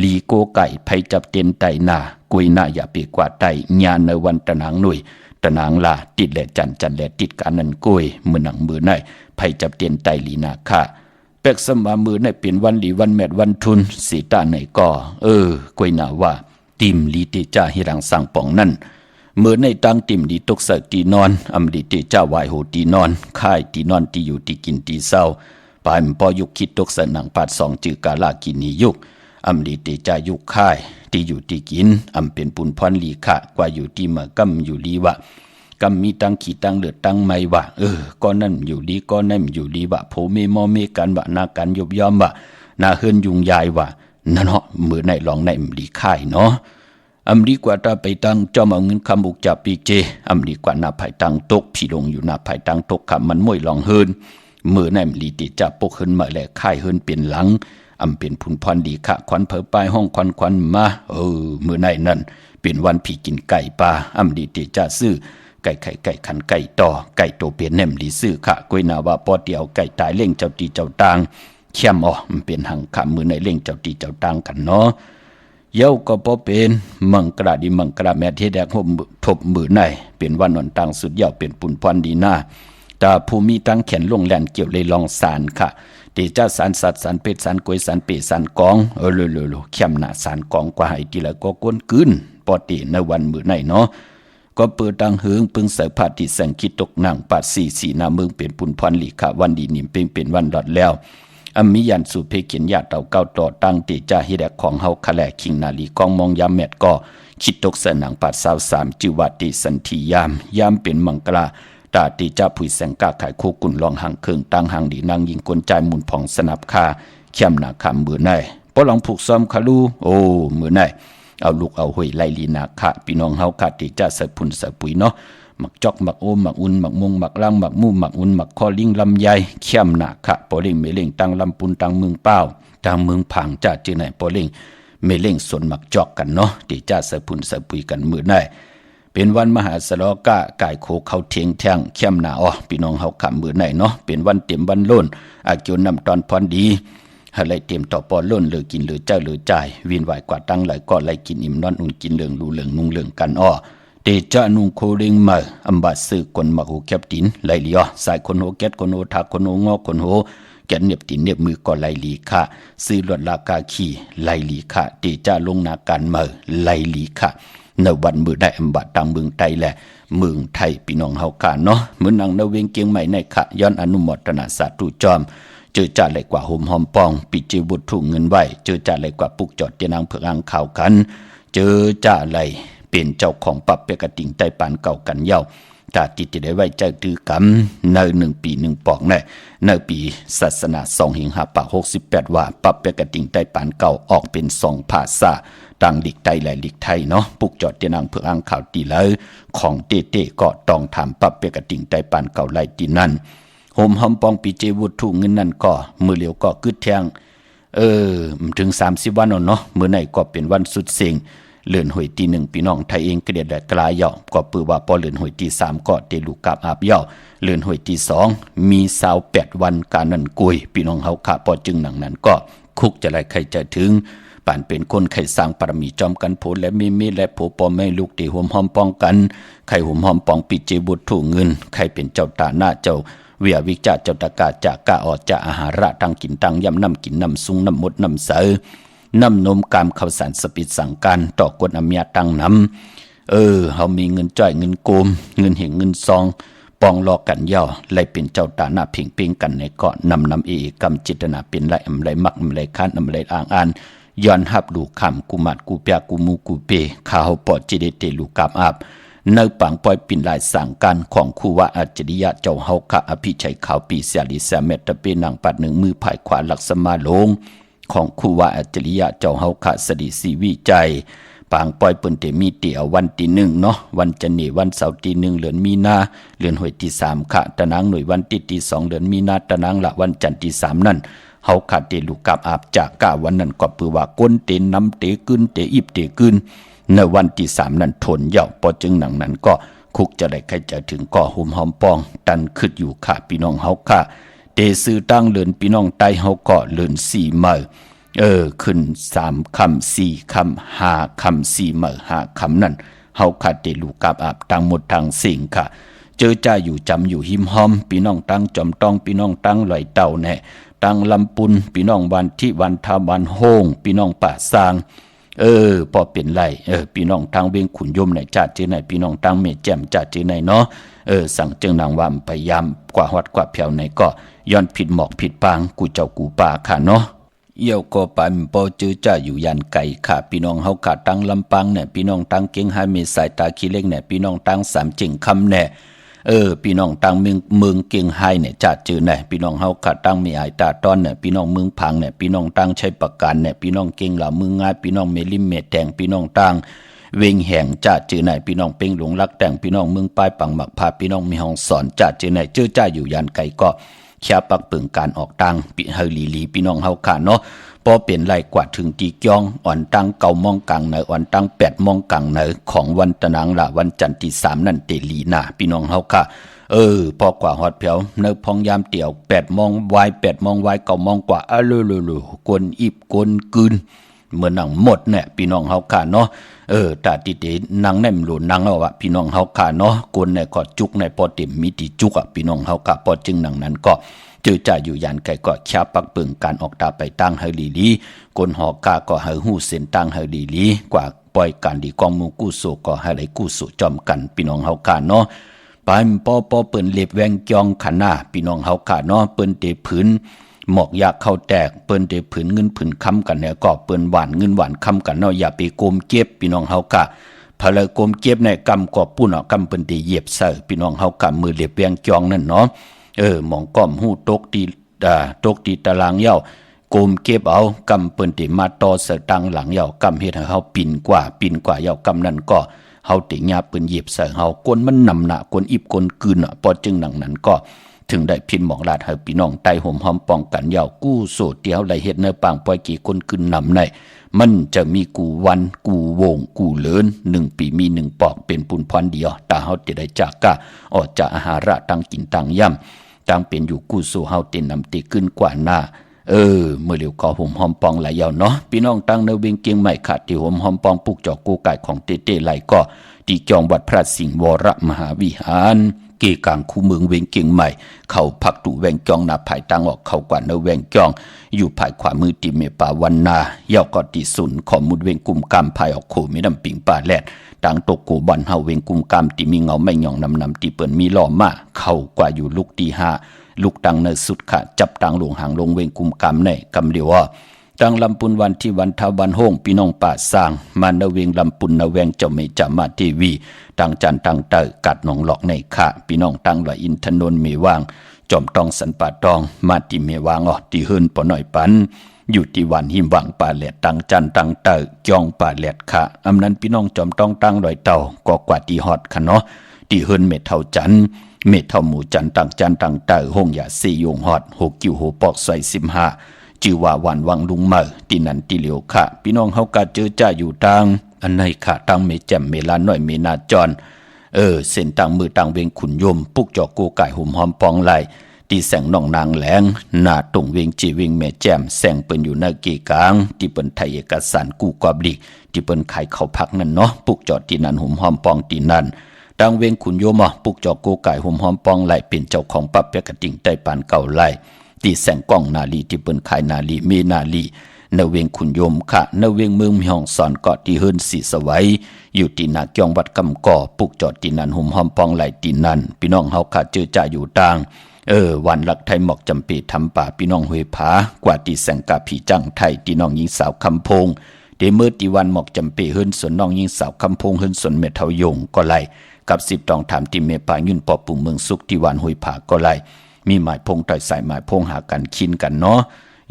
ลีโกไก่ไผจับเต็นไตหน้ากวยนาอย่าไปกว่าไตญาณในวันตะนางหน่วยตะนางลาติดและจันและติดกันนั้นกวยมือหนังมือในไผจับเตียนไตลีนาคาเป็กสมามือในเป็นวันดีวันแมดวันทุนสีตาในก่อกวยนาว่าติมลีติจ่าฮิรังสังป่องนั่นมือในตังติมดีตกเสตีนอนอำลีติจ่าวายโหตีนอนค่ายตีนอนตีอยู่ตีกินตีเศร้าปายมปอยุกคิดตกเสนังปาด2จือกาลากินียุกอำลีติจ่ายุกค่ายตีอยู่ตีกินอำเป็นปุนพรลีคะกว่าอยู่ที่มากำอยู่ลีวะกำมีตังขีตังเลือดตังไม่วะก้อนนั่นอยู่ดีก้อนนั่นอยู่ดีวะโผเมมอเมกันวะนากันยบยอมวะนาเฮินยุงยายวะนั่นเนาะมือในลองในลีค่ายเนาะ อำดีกว่าตาไปตั้งจอมเอาเงินคำบุกจับปีเจอำดีกว่าหน้าภายตั้งตกพี่ลงอยู่หน้าภายตั้งตกคำมันมวยลองเฮินมือในมลีติจับปกเฮินมาแหละค่ายเฮินเปลี่ยนหลังอำเป็นผุนพรดีค่ะควันเผอปลายห้องควันมามือในนั่นเป็นวันผีกินไก่ปลาอำดีติจะซื้อไก่ไข่ไก่ขันไก่ต่อไก่โตเปลี่ยนแนมดีซื้อค่ะกวยนาว่าปอเดียวไก่ตายเล่งเจ้าตีเจ้าต่างเข้มมันเป็นหังขามือในเล่งเจ้าตีเจ้าต่างกันเนาะเย้าก็พอเป็นมังกระดีมังกระแม่เทแดกห่มทบมือในเป็นวันนอนต่างสุดเย้าเป็นปุ่นพรดีหน้าตาภูมิตั้งแขนลงแลนเกี่ยวเลยลองสารค่ะเดจ้าสารสัตว์สารเป็ดสารกวยสารเปสารกองโลเข้มหนาสารกองกว่าให้ทีละก็ก้นกึนปอตีในวันมือในเนาะก็เปิดตังเหิงปึงเสพาติสังคิดตกหนังปัดสีนาเมืองเป็นปุ่นพรลีค่ะวันดีนิ่มเป็นวันหลอดแล้วอมิยันสุเพเขียนญาติเต่าเก้าต่อตั้งติจ่าฮิแดกของเฮาคะแลคิงนาลีกองมองยามแมดก็คิดตกเสนังปัด23จิวาติสันทียามเป็นมังกราตาติจ่าผุยแสงกาขายคู่กุ่นลองหังเคิงตั้งหังดีนางยิงกลใจมุนผ่องสนับคาเข้มหนาคำมือในปอลองผูกซ้อมคาลูมือในเอาลูกเอาหวยไล่ลีนาคะพี่น้องเฮาคาติจ่าเสพุนเสปุยเนาะหมักจอกหมักโอมหมักอุ่นหมักมงหมักล่างหมักมู่หมักอุ่นหมักคอลิงลำไยเข้มหนาคะปอเล่งเมเล่งตังลำปุนตังเมืองเป้าตังเมืองผังจ่าจื้อไหนปอเล่งเมเล่งสนหมักจอกกันเนาะติจ่าเสพุนเสปุยกันมือได้เป็นวันมหาสลอกะกายโคเขาเทียงแท่งเข้มหนาพี่น้องเฮาขำมือไหนเนาะเป็นวันเต็มวันล้นอากิวนำตอนพรดีอะไรเตรียมต่อปอล้นเหลือกินเหลือเจ้าเหลือจ่ายวินไหวกว่าตั้งหลายก็ไหลกินอิ่มนอนอุ่นกินเหลืองรูเหลืองนุ่งเหลืองกันเตจะนุงโคเริงมาอัมบาซื้อคนมาหูแคบตินไหลลีสายคนโหแกตคนโหทักคนโหงอคนโหแกนเน็บตินเน็บมือก็ไหลลีค่ะซื้อลดราคาขี่ไหลลีค่ะเตจะลงนาการมาไหลลีค่ะในวันมือได้อัมบาตังเมืองไทยแหละเมืองไทยพี่น้องเฮากันเนาะเหมือนนางนเวงเกียงใหม่ในค่ะย้อนอนุโมทนาสาธุจอมเจอจ่าเลยกว่าโฮมหอมปองปิจิบุตรถูกเงินไว้เจอจ่าเลยกว่าปุกจอดเจนางเผือกอ่างข่าวกันเจอจ่าเลยเป็นเจ้าของปรับเปกติงใต้ปานเก่ากันเย้าตาติดได้ไว้ใจตือกำใน1 ปี1ปอกในปีศาสนา2568ว่าปรับเปกติงใต้ปานเก่าออกเป็น2ภาษาต่างหลีกไทยและหลีกไทยเนาะปุกจอดเจนางเผือกอ่างข่าวตีเลยของเต้ก็ต้องถามปรับเปกติงใต้ปานเก่าไล่ตีนั่นโฮมหอมปองปีเจวุฒถูกเงินนั่นก็มือเหลียวก็กึดแทงถึง30 วันเนาะมื้อไหนก็เป็นวันสุดเสียงเลื่อนหวยที่1พี่น้องไทยเองก็เดียดกลายย่อก็ปือว่าพอเลื่อนหวยที่3ก็เตลูกกับอาบย่อเลื่อนหวยที่2มี28วันการนั่นกุยพี่น้องเฮาค่ะพอจึงหนังนั้นก็คุกจะไรใครจะถึงป่านเป็นคนไข่สร้างปรมีจอมกันโพและมีและโผปอแม่ลูกตีห่มหอมป้องกันไข่ห่มหอมป้องปิเจบุตรถูกเงินใครเป็นเจ้าตาหน้าเจ้าเวียวิจาเจ้าตะกาจากกาออจะอาหาระตังกินตังย่ำน้ำกินน้ำซุงน้ำมดน้ำเสือน้ำนมกามข้าวสารสปิดสั่งการต่อกดอเมียตังน้ำเฮามีเงินจ่อยเงินโกมเงินเหงเงินซองปองรอกันย่อไล่เป็นเจ้าตาหน้าเพ่งเพ่งกันในเกาะนำกำจิตนาเป็นไรอำไรมักอำไรคันอำไรอ่างอ่านย้อนหับลูกคำกูมัดกูเปียกูมูกูเปข้าวปอดจิเดเตลูกกามอาบเนื้อปังปล่อยปิ่นลายสั่งการของคู่ว่าอัจฉริยะเจ้าเฮาคะอภิชัยขาวปีเสียลิเสียเมตตะเปนังปัดหนึ่งมือภายขวาหลักสมาลงของคู่ว่าอัจฉริยะเจ้าเฮาคะสดิสีวิจัยปังปล่อยเปิ้นเตมีเตียววันที่1เนาะวันจันทร์วันเสาร์ที่1เดือนมีนาเดือนหวยที่3ค่ะตะนางหน่วยวันที่2เดือนมีนาตะนางละวันจันทร์ที่3นั่นเฮาคะเตลูกกับอาบจากกะวันนั้นก็ปือว่าก้นเตน้ำเตกึนเตอิบเตกึนในวันที่3นั้นทนเย่าพอจึงหนังนั้นก็คุกจะได้ใครจะถึงก็หุ่มหอมปองตันขึ้นอยู่ค่ะพี่น้องเฮาค่ะเตซื้อตั้งเลือนพี่น้องไตเฮาก็เลือน4มื้อขึ้น3คำ4คำ5คำ4มื้อ5คำนั้นเฮาค่ะเตลูกกับอาบทั้งหมดทั้งสิ่งค่ะเจอจ้าอยู่จำอยู่หิมหอมพี่น้องตั้งจอมต้องพี่น้องตั้งลอยเต่าแน่ตั้งลำปุนพี่น้องวันที่วันทาวันโฮงพี่น้องป่าซางพอเป็นไรพี่น้องทางเวียงขุนยมไหนจัดจื้อไหนพี่น้องทางเมแจ่มจัดจื้อไหนเนาะสั่งจึงนางว่าพยายามกว่าฮอดกว่าแผ่วไหนก็ย้อนผิดหมอกผิดปางกูเจ้ากูป่าค่ะเนาะเยี่ยวก็ไปปอจื้อจ้าอยู่ยันไก่ค่ะพี่น้องเฮาขาตั้งลำปางเนี่ยพี่น้องตั้งเก่งให้มีสายตาขี้เล็กเนี่ยพี่น้องตั้ง3จิงคำเนี่ยพี่น้องตั้งเมืองเกียงไฮ้เนี่ยจัดจือเนี่ยพี่น้องเฮาขาตั้งมีไอตาต้อนเนี่ยพี่น้องเมืองพังเนี่ยพี่น้องตั้งใช้ประกันเนี่ยพี่น้องเก่งเหล่าเมืองง่ายพี่น้องเมลิมเมแดงพี่น้องตั้ง เวงแห่งจ่าเจอไหนพี่น้องเป้งหลงรักแต่งพี่น้องเมืองปลายปังหมักพาพี่น้องมีห้องสอนจ่าเจอไหนเจอจ่าอยู่ยันไก่ก็แค่ปักเปิงการออกตังปิเฮลีพี่น้องเฮาค่ะเนาะพอเป็นไล่กว่าถึงตีจ้องอ่อนตั้งเก่ามองกลางเหนืออ่อนตั้ง8มองกลางเหนือของวันตะนังละวันจันทร์ที่3นั่นเตลีนาพี่น้องเฮาค่ะพอกว่าฮอดเพียวเนื้อพองยามเตี่ยว8มองวาย8มองวาย9มองกว่ากวนอิบกวนกืนเมื่อนังหมดเนี่ยพี่น้องเฮาค่ะเนาะตาติเตนังแนมหลุนนังเอาอะพี่น้องเฮาค่ะเนาะกวนเนี่ยก็จุกในพอเต็มมีติจุกอะพี่น้องเฮาค่ะพอจึงนังนั้นก็เจอจ่าอยู่ยันไก่ก็ชาปักเปิงการออกตาไปตั้งเฮลีกวนหอกาก็เฮหูเส้นตั้งเฮลีกว่าปล่อยการดีกองมูกู้โซก็ให้ไหลกู้โซจอมกันพี่น้องเฮาค่ะเนาะปานปอเปิ้นเล็บแวงจองขันหน้าพี่น้องเฮาค่ะเนาะเปิ้นเตผืนหมอกยาเข้าแตกเปิ้นเตผืนเงินผืนค้ำกันเนี่ยก็เปิ้นหวานเงินหวานค้ำกันเนาะอย่าไปโกมเก็บพี่น้องเฮาค่ะพะเลยโกมเก็บในกำกอบปุ้นกำเปิ้นเตเหยียบใส่พี่น้องเฮาค่ะมือเล็บแวงจองนั่นเนาะหมองก้อมหูตกตีตารางเหย้าโกมเก็บเอากำเปิ้นเตมาต่อเสตังหลังเหย้ากำเฮ็ดให้เฮาปิ่นกว่าเหย้ากำนั่นก็เฮาติญาปืนเหยียบใส่เฮากวนมันนำหนะกวนอิบกวนกืนพอจึงหนังนั้นก็ถึงได้พินหมอกลาดให้พี่น้องไต้ห่มหอมป้องกันเหย้ากู้โสเตียวไหลเฮ็ดเนื้อปางปล่อยกี่คนกืนนำในมันจะมีกูวันกูวงกูเลิน1ปีมี1ปอกเป็นปุนพรเดียวตาเฮาจะได้จากกะออกจากอาหาระตั้งกินตั้งย่ำตั้งเป็นอยู่กู้โสเฮาเต็นนำติขึ้นกว่าหน้าเมื่อเหลียวก็ห่มหอมปองหลายยาวเนาะพี่น้องตั้งในเวียงเกียงใหม่ขาดที่ห่มหอมปองปุกจอกกูไก่ของเต้ไหลก็ที่จองวัดพระสิงห์วรมหาวิหารเกกลางคู่เมืองเวียงเกียงใหม่เข้าพักตู่แวงจองนาภายตั้งออกเข้ากว่าในแวงจองอยู่ภายขวามือติเมป่าวันนาเย่าก็ติสุนขอมุดเวงกุมกามภายออกโคมีน้ำปิงป่าแลดต่างตกโกบันเฮาเวงกุมกามติมีเงาไม่หย่องนำติเปิ้นมีล้อมาเข้ากว่าอยู่ลูกที่5ลูกตังในสุดขาจับตังหลวงหางลงเวงกุมกามในกำเดียวตังลำปุนวันที่วันทาวันโฮงพี่น้องป่าสร้างมาเนเวงลำปุนนแวงเจ้าเมจามาทีวีตังจันตังเตอกัดหนองหลอกในข่าพี่น้องตังลอยอินทนนท์เมวางจอมตองสันป่าตองมาที่เมวางที่เฮิรนปอหน่อยปันอยู่ที่วันหิมวังป่าแหลดตังจันตังเตอจองป่าแหลดข่าอำนั้นพี่น้องจอมตองตังลอยเต่าก็กว่าที่ฮอดค่ะเนาะที่เฮิรนเมเท่าจันเมเท่าหมู่จันตังเตอห้องยา4ยงฮอด6กิ้วโหปอกใส่15จือว่าวันวังลุงเมอตีนันตีเหลียวค่ะพี่น้องเฮากะเจอจ้าอยู่ทางอันไหนค่ะทางเมแจ่มเมลาน้อยเมนาจรเส้นทางมือทางเวงขุนยมปุกจอกโกไก่หุ่มหอมปองไหลตีแสงน้องนางแหลงหน้าตรงเวงจีเวงแม่แจ่มแสงเปิ้นอยู่ในเกกลางที่เปิ้นไทยเอกสารกู้กอบลีที่เปิ้นขายข้าวผักนั่นเนาะปุกจอดที่นั่นหุ่มหอมปองที่นั่นทางเวงขุนยมปุกจอกโกไก่หุ่มหอมปองไหลเป็นเจ้าของปั๊บเปียกติ่งใต้ปานเก่าไหลที่แสงกล้องนาลีที่เปิ้นขายนาลีเมนาลีนเวงขุนยมค่ะนเวงเมืองมีห้องสอนเกาะที่เฮิรนสีสวัยอยู่ที่นาเกียงวัดกำก่อปุกจอดที่นั่นหุ่มหอมปองไหลที่นั่นพี่น้องเฮาค่ะเจอจ่าอยู่ต่างวันหลักไทยหมอกจำปีทำป่าพี่น้องห้วยผากว่าที่แสงกาผีจังไทยที่น้องหญิงสาวคำพงเดเมื่อที่วันหมอกจำปีเฮิรนสวนน้องหญิงสาวคำพงเฮิรนสวนเมทายงก็ไหลกับ10ตองถามที่เมปายื่นปอปู่เมืองสุขที่วันห้วยผาก็ไหลมีหมายพงต่อยสายหมายพงหากันคินกันเนาะ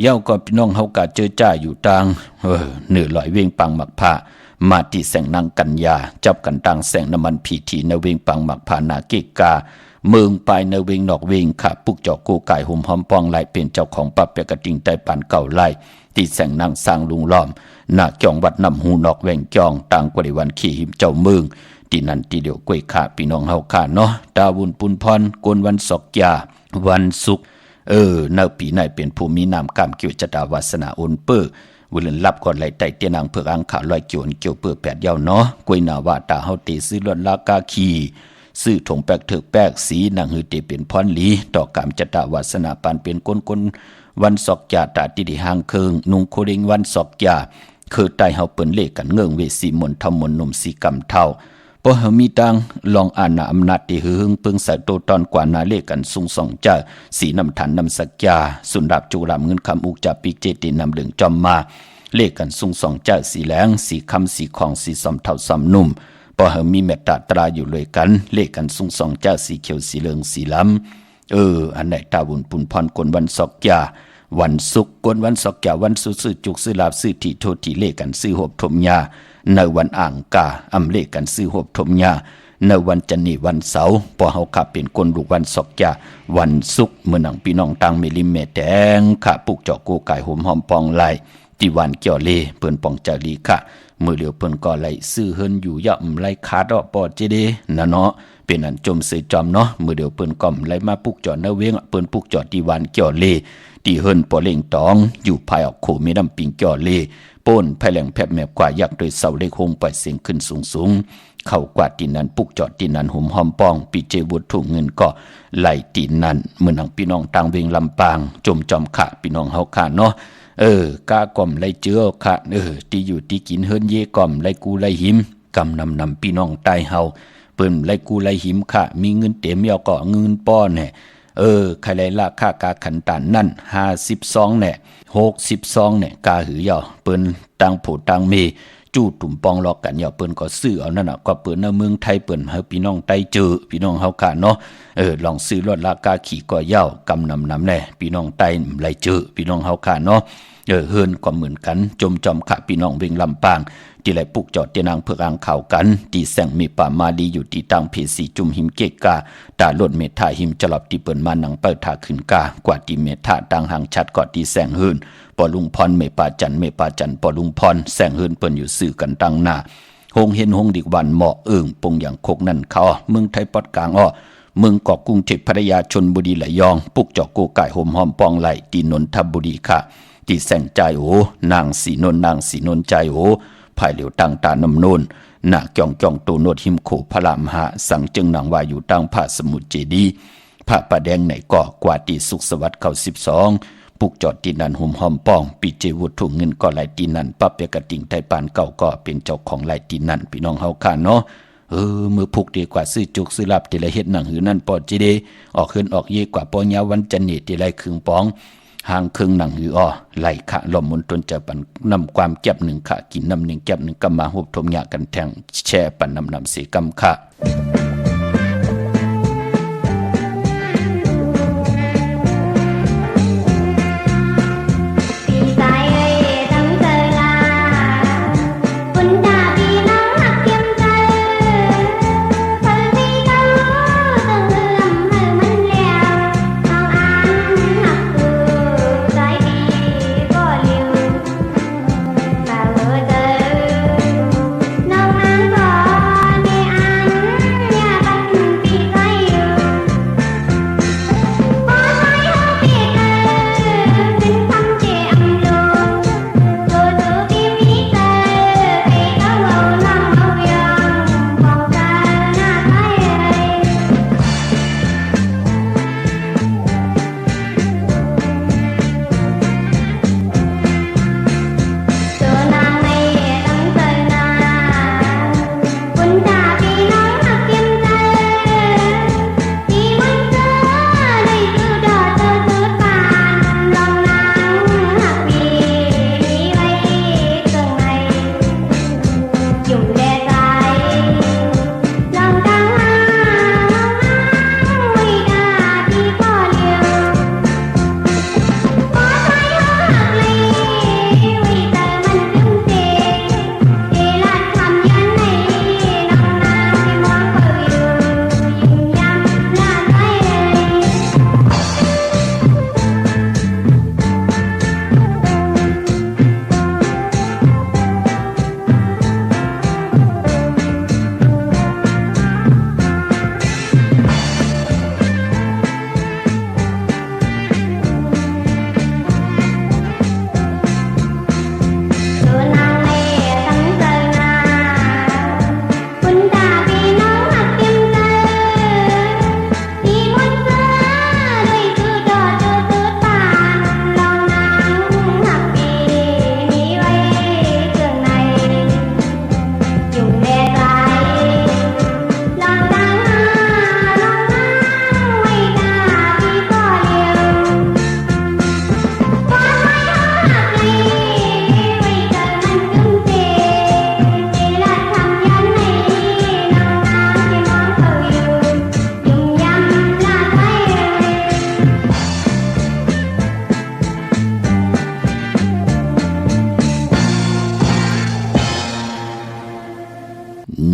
เย้าก็พี่น้องเฮากะเจอจ้าอยู่ต่างเหนือลอยเวียงปังหมักผ้ามาที่แสงนางกัญญาจับกันต่างแสงน้ำมันผีทีในเวียงปังหมักผ้านาเกกาเมืองปลายในเวียงนอกเวียงค่ะปุกจอกโกไก่ห่มหอมปองไหลเป็นเจ้าของปั๊บเปียกติงใต้ปานเก่าไหลที่แสงนางสร้างลุงล้อมหน้าจองวัดน้ำหูนอกแวงจองต่างกว่าในวันขี่หิมเจ้าเมืองที่นั่นที่เดียวกล้วยขาพี่น้องเฮาค่ะเนาะดาวุนปุนพรกวนวันศอกยาวันศุกร์เนปีไหนเป็นภูมินามกามเกี่ยวจตาวาสนาโอนเปอร์วิลลับก่อนไหลไตเตียนางเผือกอังขาลอยเกี่ยวเกี่ยวเปื้อ8ยาวเนาะกวยนาวาตาเฮาเตซื้อลดลากาคีซื้อถงแปกเถิกแปกสีนางหือเตเป็นพรหลีต่อกามจตาวาสนาปานเป็นก้นวันศอกยาตาติดิหางเคิงนุงโคเรงวันศอกยาคือไตเฮาเปิ้นเลขกันเงิงเวสีมนทำมนนมสีกำเท่าพอเฮามีตังลองอ่านนาอำนาจที่หึงเปิงใส่โตตอนกว่านาเลกันสุงสองจ้าสีน้ำฐานน้ำสักยาสุนดับจูรามเงินคำอุกจาปิกเจตินำเหลืองจอมมาเลกันสุงสองจ้าสีแหลงสีคำสีของสีสอมเท่าสอมนุ่มพอเฮามีเมตตาตราอยู่เลยกันเลกันสุงสองจ้าสีเขียวสีเหลืองสีล้ำอันไหนตาบุญปุนพรกนวันศอกยา วันศุกร์กวนวันศอกแก่วันสุซื้อจุกซื้อลาบซื้อที่โทที่เลกันซื้อหบถมยาในวันอ่างกาอำเลกันซื้อหบถมยาในวันจันทร์วันเสาร์พอเฮาขับเป็นคนลูกวันศอกแก่วันศุกร์เมื่อหนังพี่น้องตังเมลิเมแดงข้าปุกเจาะกูไก่หอมหอมปองไหลที่วันเกี่ยวเลเปิ้นปองจารีค่ะมือเหลียวเปิ้นก็ไหลซื้อเฮินอยู่ย่ำไหลขาดอกปอเจเดนะเนาะเป็นอันจมซื้อจอมเนาะมือเดียวเปิ้นก่อมไหลมาปุกจอดนาเวงเปิ้นปุกจอดที่วันเกี่ยวเลที่เฮินปอเล่งตองอยู่ภายออกโคมีน้ำปิงเกี่ยวเลป้นภายแหลงแผบแมบกว่ายักโดยเสาเล็กหงปล่อยเสียงขึ้นสูงเข้ากวาดตีนั้นปุกจอดตีนั้นหุ่มหอมปองปีเจวุฒถุงเงินก็ไหลตีนั้นเมื่อนังพี่น้องต่างเวงลำปางจมจอมขะพี่น้องเฮาค่ะเนาะกากล่อมไหลเจือค่ะที่อยู่ที่กินเฮินเยก่อมไหลกูไหลหิมกำนำพี่น้องใต้เฮาเปิ้นไหลกูไหลหิมค่ะมีเงินเต็มยอก็เงินป้อนแน่ใครไหลราคากาขันตานนั่น52แน่62แน่กาหือยอเปิ้นต่างผู้ต่างมีจู้ตุ่มปองลอกกันอย่าเปิ้นก็ซื้อเอานั่นน่ะก็เปิ้นในเมืองไทยเปิ้นให้พี่น้องไต้เจอพี่น้องเฮาค่ะเนาะลองซื้อลดราคาขี่ก็ยาวกำนำแน่พี่น้องไต้ไหลเจอพี่น้องเฮาค่ะเนาะเฮินก็เหมือนกันจมจอมขะพี่น้องเวงลำปางที่ไหลปุกจอดเตียนางเพื่ออ่างข่าวกันที่แสงมีป่ามาดีอยู่ที่ตังเพสีจุมหิมเกกาตาลดเมทาหิมจลับที่เปิ้นมานังเปิดทาขึ้นกากว่าที่เมทาตังหางชัดกอดที่แสงเฮินปอลุงพรเมปาจันปอลุงพรแสงเฮินเปิ้นอยู่ซื่อกันตังหน้าหงเห็นหงดิกวันเหมาะปงอย่างโคกนั่นเขาเมืองไทยปอดกลางเมืองเกาะกรุงเทพพัทยาชลบุรีไหลยองปุกจอกโกไก่หอมหอมปองไหลที่นนทบุรีค่ะที่แสงใจนางสีนนใจภายเหลียวตั้งตานำโนนหน้าจ่องตูโนดหิมโขพระรามหาสังจึงนางว่าอยู่ตั้งพระสมุทรเจดีพระประแดงในเกาะกว่าตีสุขสวัสดิ์12ปุกจอดตีนันหุ่มหอมป้องปีเจวุฒถุงเงินก็ไหลตีนันปั๊บเปกระติ่งไทยปานเก่าก็เป็นเจ้าของไหลตีนันพี่น้องเฮาค่ะเนาะมือพุกดีกว่าซื้อจุกซื้อลับตีละเฮ็ดหนังหือนั่นปอเจเดออกขึ้นออกเยกว่าปอยาวันจันเนตีไรครึ่งปองหางครึ่งหนังหือไหลขะลมมนตนจะปันนำความแก็บหนึ่งขะกินน้ำหนึ่งแก็บหนึ่งกำมาหุบทมยากันแทงแช่ปันนำเสียกำขะน้องนั้นก็ได้อัน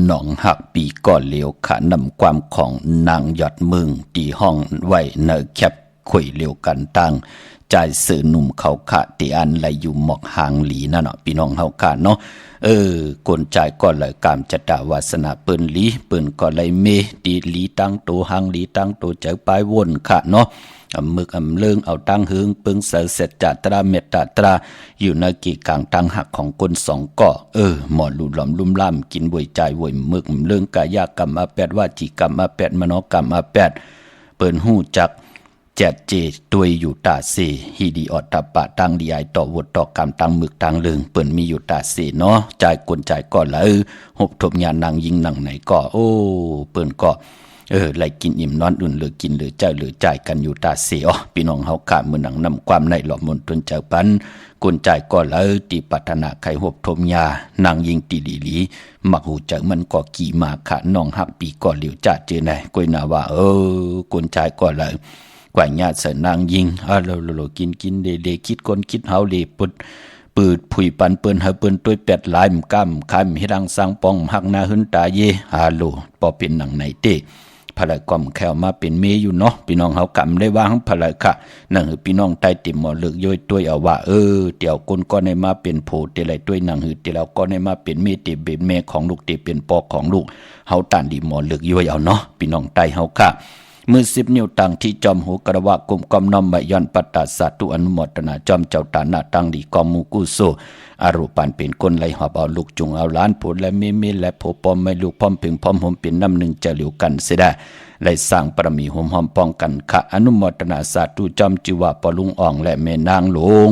หนองหักปีก่อนเหลียวขานำความของนางยอดมึงตีห้องไว้เนอแคบคุยเหลียวกันตังจ่ายสื่อหนุ่มเขาขะตีอันไหลอยู่หมอกหางหลีนั่นเนาะพี่น้องเฮาขะเนาะกวนจ่ายก่อนเลยกามจะด่าวาสนาเปิ้นหลีเปิ้นก่อนเลยเมดีหลีตั้งโตหางหลีตั้งโตเจอปลายวนขะเนาะมึกเลิงเอาตั้งหึงปึงเสเสร็จจัตราเมตตราอยู่ในกี่กลางตั้งหักของคนสองก่อหมอลุหลอมลุ่มล่ำกินบวยใจบวยมึกเลิงกายากรรมอาแปดว่าจิกรรมอาแปดมโนกรรมอาแปดเปิ้นหู้จักแจดเจตัวยอยู่ตาเสฮีดีออดตาปะตั้งดีไอต่อวดต่อกรรมตั้งมึกตั้งเลิงเปิ้นมีอยู่ตาเสเนาะจ่ายกวนจ่ายก่อนละหบทบงานนางยิงนางไหนก่อเปิ้นก่อไล่กินอิ่มนอนอุ่นหรือกินหรือใจหรือจ่ายกันอยู่ตาเสียพี่น้องเฮาขามือหนังนำความในหลอมมนตนเจ้าปันกุนจ่ายก็แล้วตีปัฒนาไข่หบทมยานางยิงตีหลีมักหูจักมันก็กี่มาขะน้องหักปีก่อเหลียวจ่าเจไหนกวยนาว่ากุนจ่ายก็แล้วกว่าญาติเสนางยิงโลกินเดคิดคนคิดเฮาเลปุดปืดผุยปันเปิ้นเฮาเปิ้นต้วยเป็ดลายมก้ำคำให้ดังสังปองหักนาหึนตาเยปอเป็นหนังไหนเตพลายกล่อมแขวมาเป็นเมอยู่เนาะพี่น้องเฮากำได้วางพลายค่ะนั่งพี่น้องใต้ติ่มหมอเลือกย่อยต้วยเอาว่าเดี๋ยวคนก็ในมาเป็นโผเตไหลต้วยนั่งหือเดี๋ยวก็ในมาเป็นเมติเป็นเมของลูกเตเป็นปอกของลูกเฮาตันดีหมอเลือกย่อยเอาเนาะพี่น้องใต้เฮาค่ะมือ10 นิ้วตังที่จอมหูกระวะกุมกอมน้อมใบย้อนปัตตาสาตุอนุโมทนาจอมเจ้าตาหน้าตังดีกอมมูกุโซอารูปันเป็นคนไหลหอบเอาลูกจุงเอาล้านผลและเมและโผปอมไม่ลูกพร้อมพึงพร้อมหมเป็นน้ำหนึ่งจะเหลียวกันเสียได้ไหลสร้างปรมีหอมหอมป้องกันขะอนุโมทนาสาตุจอมจิวะปลุงอ่องและแม่นางหลวง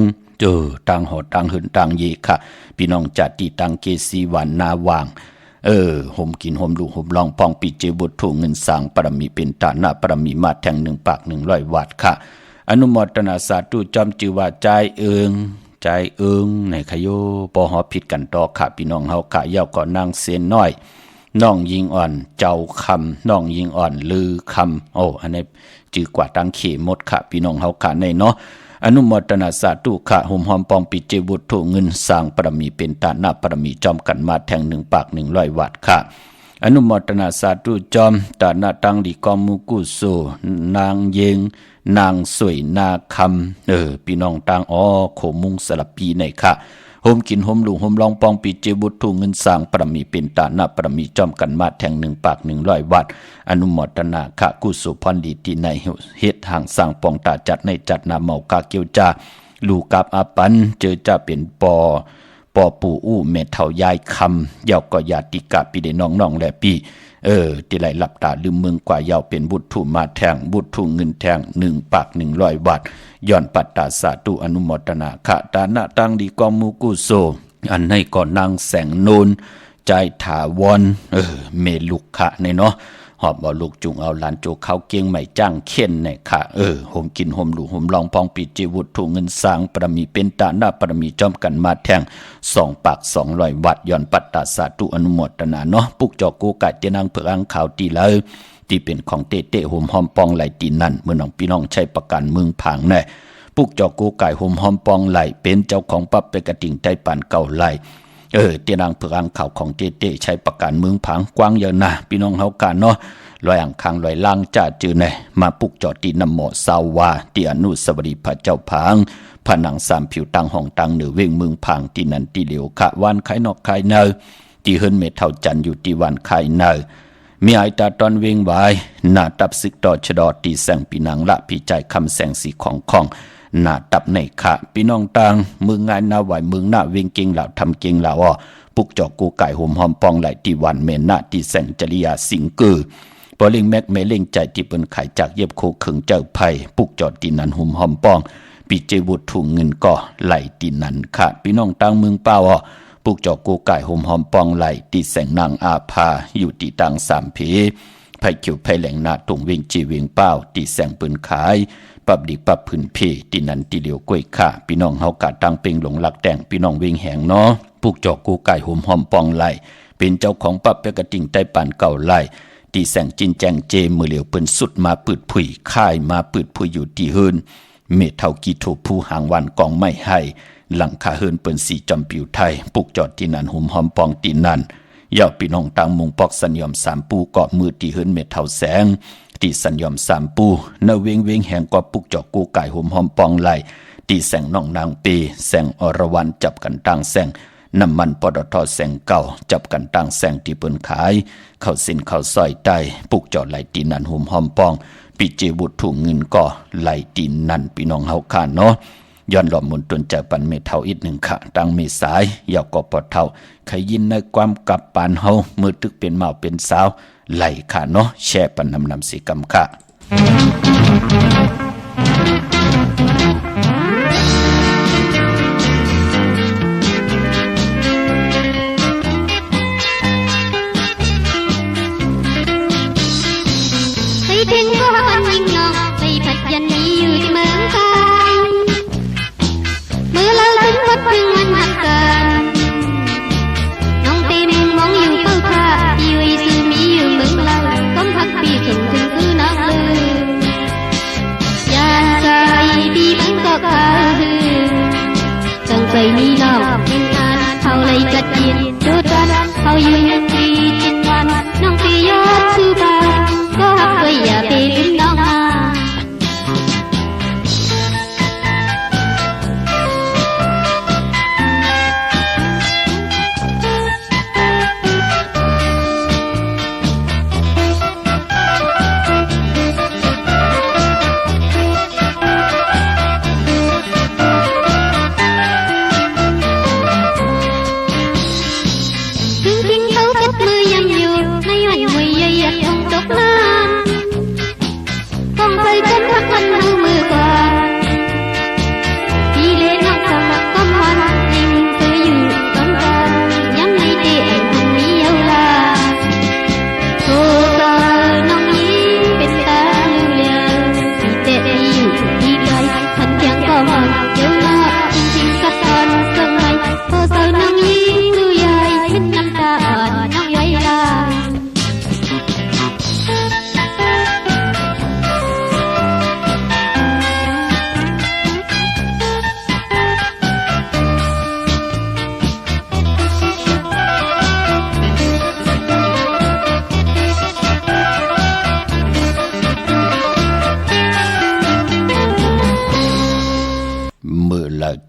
ตังหอตังหืนตังเยค่ะพี่น้องจัดที่ตังเกสีวันนาวางห่มกินห่มลูกห่มลองปองปีเจบุตรถูกเงินสร้างปรมีเป็นตาหน้าปรมีมาแทง1 ปาก 100 วัตต์ค่ะอนุโมทนาสาธุจอมจิวะใจในขโยปอหอผิดกันต่อค่ะพี่น้องเฮาค่ะเย้าก่อนนางเสนน้อยน้องยิงอ่อนเจ้าคำน้องยิงอ่อนลือคำอันนี้จือกว่าตังเขมดค่ะพี่น้องเฮาค่ะในเนาะอนุโมทนาสาธุค่ะห่มหอมปองปิเจบุตรถูกเงินสร้างปรมีเป็นตาหน้าปรมีจอมกันมาแทง1 ปาก 100 วัตต์ค่ะอนุโมทนาสาธุจอมตาหน้าตังดีกอมมุกุโซนางเยงนางสวยนาคำพี่น้องตังโขมุงสลับปีในค่ะโฮมกินโฮมลุงโฮมลองปองปีเจบุตรถูกเงินสร้างปรมีเป็นตาหน้าปรมีจอมกันมาแทง1 ปาก 100 วัตต์อนุโมทนาค่ะกุศลพรดีที่ในเฮ็ดห่างสร้างปองตาจัดในจัดนาเมากาเกียวจ้าลูกกับอาปันเจอจะเป็นปอปู่อู้เมเท่ายายคำยาวก็ญาติกะปีเดน้องและปีที่ไหลหลับตาลืมเมืองกว่ายาวเป็นบุตรถูมาแทงบุตรถูเงินแทง1 ปาก 100 วัตต์ย้อนปัตตาสาธุอนุโมทนาขะตานะตังดีกอมูกุโซอันให้ก่อนนางแสงโนนใจถาวรเมลุกขะในเนาะหอบเอาลูกจุงเอาหลานโจเขาเกียงใหม่จ้างเข็นในค่ะห่มกินห่มลูกห่มลองพองปีจีวุฒถูกเงินสร้างปรมีเป็นตาหน้าปรมีจอมกันมาแทง2 ปาก 200 วัตต์ย้อนปัตตาสาธุอนุโมทนาเนาะปุกจอกูกะเจนางเผือกข่าวตีเลยที่เป็นของเตห่มหอมปองไหลตีนั่นเมื่อน้องพี่น้องใช้ประกันเมืองผางแน่ปุกจอกูไก่ห่มหอมปองไหลเป็นเจ้าของปั๊บไปกระดิ่งใจปั่นเก่าไหลเตียนางเผือกข่าวของเตใช้ประกันเมืองผางกว้างเยอะนะพี่น้องเฮากันเนาะลอยอ่างคางลอยล่างจ่าจือในมาปุกจอดตีนำหมอสาวาที่อนุสวรีพระเจ้าผางผนัง3 ผิวตังห้องตังเหนือเวงเมืองผางที่นันที่เหลียวขะวานไข่นอกไข่เนอที่เฮิรนเมเท่าจันอยู่ที่วันไข่เนอมีไอตาตอนเวงไว้หน้าตับซึกต่อชดอตีแสงปีนังละพี่ใจคำแสงสีของหน้าตับในขะพี่น้องตังมืองานหน้าไหวมืองหน้าเวงเก่งเหล่าทำเก่งเหล่าปุกจอกูไก่ห่มหอมปองไหลที่วันเมนหน้าที่แสงจริยาสิงกือปอลิงแม็กเมลิงใจที่เปิ้นไข่จากเย็บโคขึงเจ้าไผ่ปุกจอดตีนันหุ่มหอมปองปีเจวุฒถูกเงินก่อไหลตีนันค่ะพี่น้องตังเมืองเป้าปุกจอกูไก่ห่มหอมปองไหลตีแสงนางอาภาอยู่ตีตัง3 ผีไผ่เขียวไผ่แหลงนาตุงเวงจีเวงเป้าตีแสงปืนขายปับดิปับพื้นเพตีนันตีเหลียวกล้วยค่ะพี่น้องเฮากะตังเป่งหลงหลักแต่งพี่น้องเวงแหงเนาะปุกจอกูไก่ห่มหอมปองไหลเป็นเจ้าของปับไปกระดิ่งใต้ป่านเก่าไหลตีแสงจินแจงเจมือเหลียวเปิ้นสุดมาปืดผุยค่ายมาปืดผุยอยู่ที่เฮินเมเท่ากีโถผู้หางวันกองไม่ให้หลังคาเฮินเปิ้นสีจอมปิวไทยปุกจอดที่นั่นหุ่มหอมปองตีนั่น อย่าพี่น้องต่างมุงปอกสัญญอมสามปูเกาะมือตีเฮินเม็ดเท่าแสงตีสัญญอมสามปูเนเวงเวงแห่งกว่าปุกจอกกูไก่ห่มหอมปองไหลตีแสงน้องนางปีแสงอรวรรณจับกันต่างแสงน้ำมันปตทแสงเก่าจับกันต่างแสงที่เปิ้นขายเข้าสินเข้าซอยใต้ปุกจอดไหลตีนันห่มหอมปองปีเจบุตรถูกเงินก็ไหลตีนันพี่น้องเฮาคานเนาะย้อนหลอมมุนตนจากปันเมเท่าอีกหนึ่งค่ะตั้งเมสายยาวก็ปอดเท่าใครยินในความกับปานเฮามือตึกเป็นเมาเป็นสาวไหลค่ะเนาะแช่ปันนำสีกำค่ะ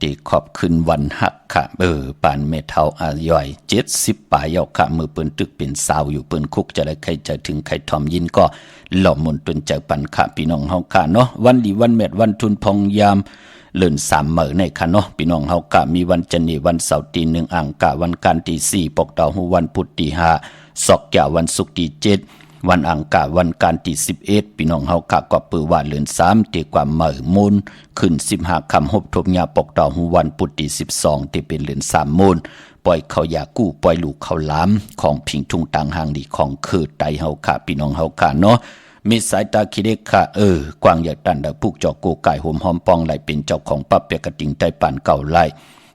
ตีขอบขึ้นวันหักค่ะปานเมเทาอาย่อย70ป่ายาวค่ะมือเปิ้นตึกเป็นสาวอยู่เปิ้นคุกจะได้ใครจะถึงใครทอมยินก็หล่อมนตนใจปันค่ะพี่น้องเฮาค่ะเนาะวันดีวันเม็ดวันทุนพองยามเลื่อน3มื้อในค่ะเนาะพี่น้องเฮาค่ะมีวันจันทร์วันเสาร์ตี1อ่างกะวันการที่4ปกดาวฮูวันพุธที่5ศอกแก่วันศุกร์ที่7วันอังคารวันการที่11พี่น้องเฮากะก็ปือว่าเลือน3ตีกว่ามื้อมูลขึ้น15ค่ำฮบทบยาปกดาวฮูวันพุธที่12ที่เป็นเลือน3มูลปล่อยเขายากู้ปล่อยลูกเขาล้ำของพิงทุ่งต่างหางดีของคือไตเฮาค่ะพี่น้องเฮาค่ะเนาะมีสายตาคิเด็กค่ะกวางอยากตันดาพุกจอกโกไก่โหมหอมปองไหลเป็นเจ้าของปั๊บเปียกระติงไตปานเก่าไหล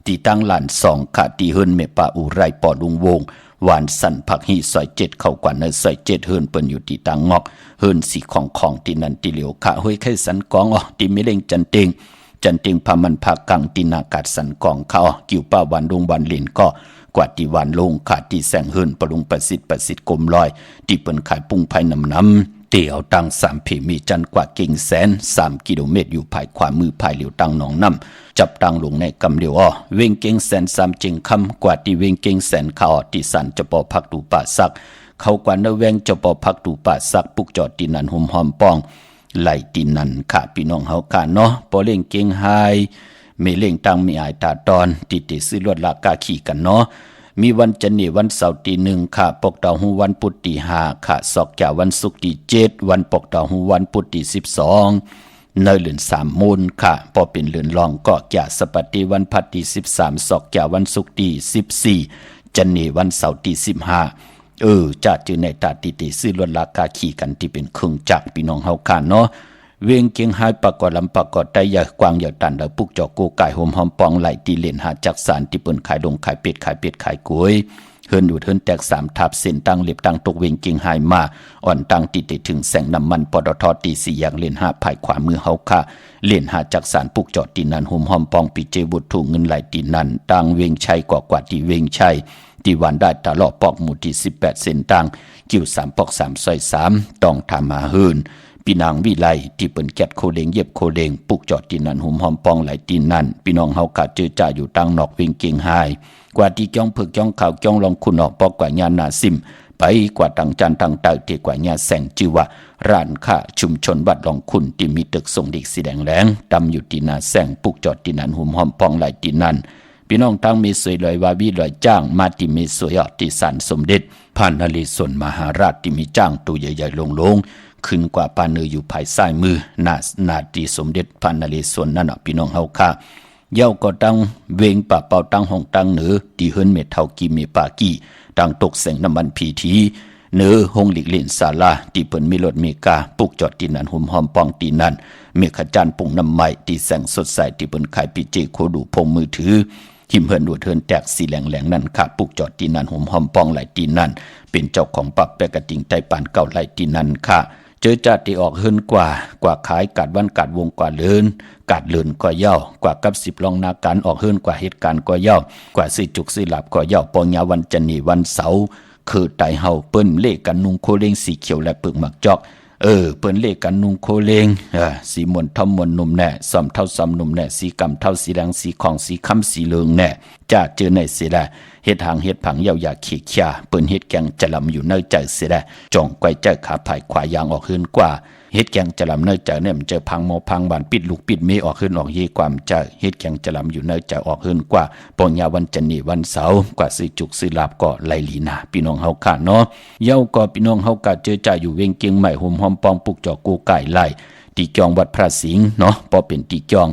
ตีตั้งหลาน2ค่ะตีเฮิรนเมปาอุไรปอลุงวงหวานสันผักหีซอย7เข้ากว่าเนซอย7เฮิรนเปิ้นอยู่ที่ตังงอกเฮิรนสีของที่นันติเหลียวค่ะห้วยไข่สันกองตีมิเลงจันเต็งพามันภาคกังตินากาศสันกองเขากิ่วป้าวันดงวันลินก็กว่าที่วันลงขาดที่แสงเฮิรนปรุงประสิทธิ์กลมลอยที่เปิ้นขายปุ้งไผ่น้ำเตี่ยวตัง3ผีมีจันกว่าเก่งแสน3กิโลเมตรอยู่ภายขวามือภายเหลียวตังหนองน้ำจับตังลงในกำเหลียวเวงเก่งแสน3จิงคำกว่าที่เวงเก่งแสนเขาที่สันจะปอพักดูป่าซักเขากว่าเนแวงจะปอพักดูป่าซักปุกจอดตีนันหอมหอมปองไหลตีนันขาพี่น้องเฮาค่ะเนาะปอเล่งเก่งไฮไม่เล่งตังมีอายตาตอนติซื้อรถลากาขี่กันเนาะมีวันจันทร์วันเสาร์ที่1ค่ะปกดาวฮูวันพุธที่5ค่ะศอกแก่วันศุกร์ที่7วันปกดาวฮูวันพุธที่12ในเดือน3มูลค่ะพอเป็นเดือนรองก็แก่สปัตติวันพัดที่13ศอกแก่วันศุกร์ที่14จันทร์วันเสาร์ที่15จะจือในตาติซื้อรถราคาขี่กันที่เป็นเครื่องจักรพี่น้องเฮาค่ะเนาะเวียงเกียงไฮปากอลำปากอดได้ยากวางยาตันดาปุกจอกโกไก่หอมหอมปองไหลตีเล่นหาจักสารที่เปิ้นขายดงขายเป็ดขายกล้วยเฮิรนอยู่เฮิรนแตก3ทับเส้นตั้งเล็บตั้งตกเวียงเกียงไฮมาอ่อนตั้งติดถึงแสงน้ำมันปตทตี4อย่างเล่น5ภายขวามือเฮาค่ะเล่นหาจักสารปุกจอดตีนันหอมหอมปองปีเจบุตรถูกเงินไหลตีนันตั้งเวียงชัยกว่าที่เวียงชัย ที่วันได้ตลอดปอกหมู่ที่18เส้นทางกิ่ว3ปอก3ซอย3ต้องทำมาหืนพี่นางวิไลที่เปิ้นแกดโคเลงเย็บโคเลงปุกจอดที่นั่นหุมหอมปองหลายตีนนั่นพี่น้องเฮากะเจอจ่าอยู่ตั้งนอกเวงเกียงหายกว่าที่จ้องเพิกจ้องข่าวจ้องลองคุณออกปอกกว่าญาณนาซิมไปกว่าตังจันตังเต่าที่กว่าญาแสงจือว่าร้านค้าชุมชนวัดลองคุณที่มีตึกส่งเด็กสีแดงแหลงดำอยู่ที่นาแสงปุกจอดที่นั่นหุมหอมปองหลายตีนนั่นพี่น้องทั้งมีสวยลอยวาวีลอยจ้างมาที่มีสวยออกที่ศาลสมเด็จพระนเรศวรมหาราชที่มีจ้างตัวใหญ่ๆลงขึ้นกว่าปานเนยอยู่ภายซ้ายมือนาตีสมเด็จพระนเรศวรนั่นพี่น้องเฮาค่ะเย้าก็ตั้งเวงป่าเป่าตั้งห้องตั้งเหนือที่เฮิรนเมเท่ากีเมปากีตั้งตกแสงน้ำมันพีทีเนือห้องหลีกเล่นศาลาที่เปิ้นมีรถเมกาปลุกจอดที่นั่นหุ่มหอมปองที่นั่นเมฆจันทร์ปุ่งน้ำไม้ที่แสงสดใสที่เปิ้นขายปีเจโคดูพงมือถือหิมเฮิรนดูดเฮิรนแตกสีแหลงนั่นค่ะปลุกจอดที่นั่นหุ่มหอมปองหลายที่นั่นเป็นเจ้าของปับแปกระติงไตปานเก่าหลายที่นั่นค่ะเจอจัดที่ออกเฮิรนกว่าขายกาดวันกาดวงกว่าเลินกาดเลินก็เย่ากว่ากับ10รองนาการออกเฮิรนกว่าเหตุการณ์ก็เย่ากว่าสิจุกสิหลับก็เย่าปองยาวันจันนีวันเสาร์คือไตเฮาเปิ้นเลขกันนุงโคเลงสีเขียวและปึกหมักจอกเปิ้นเลขกันนุงโคเลงสีมนเท่ามนนุ่มแน่ซ้อมเท่าซ้อมนุ่มแน่สีกำเท่าสีแดงสีของสีคำสีเหลืองแน่จะเจอในเสียได้เฮ็ดหางเฮ็ดผังยาวๆขี้ขี้เปิ้นเฮ็ดแกงจะลำอยู่เนื้อใจเสียได้จ่องไกวใจขาภายขวายางออกขึ้นกว่าเฮ็ดแกงจะลำเนื้อใจเนี่ยมันเจอพังโมพังบานปิดลูกปิดเมออกขึ้นออกเยความใจเฮ็ดแกงจะลำอยู่เนื้อใจออกขึ้นกว่าปองยาวันจันนีวันเสาร์กว่าสิจุกสิลาบก็ไลลีนาพี่น้องเฮาค่ะเนาะเย้าก็พี่น้องเฮากะเจอใจอยู่เวงเกียงใหม่ห่มหอมปองปุกจอกูไก่ไล่ตีจองวัดพระสิงห์เนาะพอเป็นตีจอ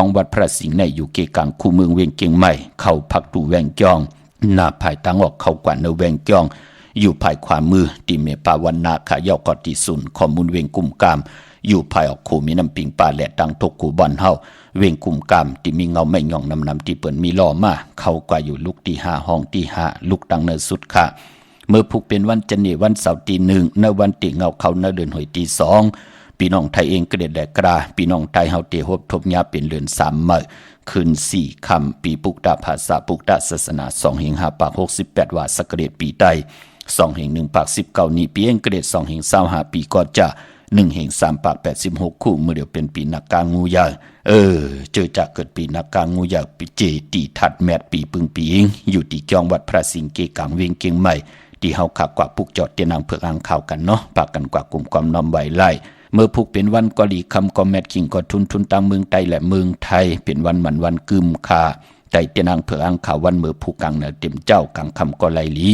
งวัดพระสิงห์ในอยู่เกกลางคูเมืองเวงเกียงใหม่เข้าพักดูแวงจองหน้าภายตั้งออกเข้ากว่าเนแวงจองอยู่ภายขวามือที่เมปาวันนาขายอกอติสุนข้อมูลเวงกุมกามอยู่ภายออกคูมีน้ำปิงปลาแหลดดังทกคูบอนเฮาเวงกุมกามที่มีเงาไม่ย่องนำที่เปิ้นมีล้อมาเข้ากว่าอยู่ลูกที่5ห้องที่5ลูกดังเนสุดค่ะเมื่อผูกเป็นวันจันทร์วันเสาร์ที่1ในวันที่เงาเขาในเดือนหอยที่2พี่น้องไทยเองก็ได้แดกราพี่น้องไทยเฮาเตฮบทบยาเป็นเดือน3มื้อคืน4ค่ำปีปุกดาภาษาปุกดาศาสนา2แห่ง5ปาก68ว่าสกเกตปีใต้2แห่ง1ปาก19นี้ปีเองก็ได้2แห่ง25ปีก็จะ1แห่ง3ปาก86คู่เมื่อเดียวเป็นปีนักกางูยาวเจอจากเกิดปีนักกางูยาวปีเจตีถัดแมดปีปึงปีเองอยู่ที่จองวัดพระสิงห์เกกางเวียงเกียงใหม่ที่เฮาขับกว่าปุกจอดเตียนางเผือกอ่างข่าวกันเนาะปากกันกว่ากลุ่มความน้อมไว้ไล่เมื่อผูกเป็นวันกอลีคำกอแมดคิงก็ทุนตามเมืองไทยและเมืองไทยเป็นวันมันวันกึมคาใจเตียนางเผือกอ่างข่าววันเมื่อผูกกังเนเต็มเจ้ากลางคำก็ไลลี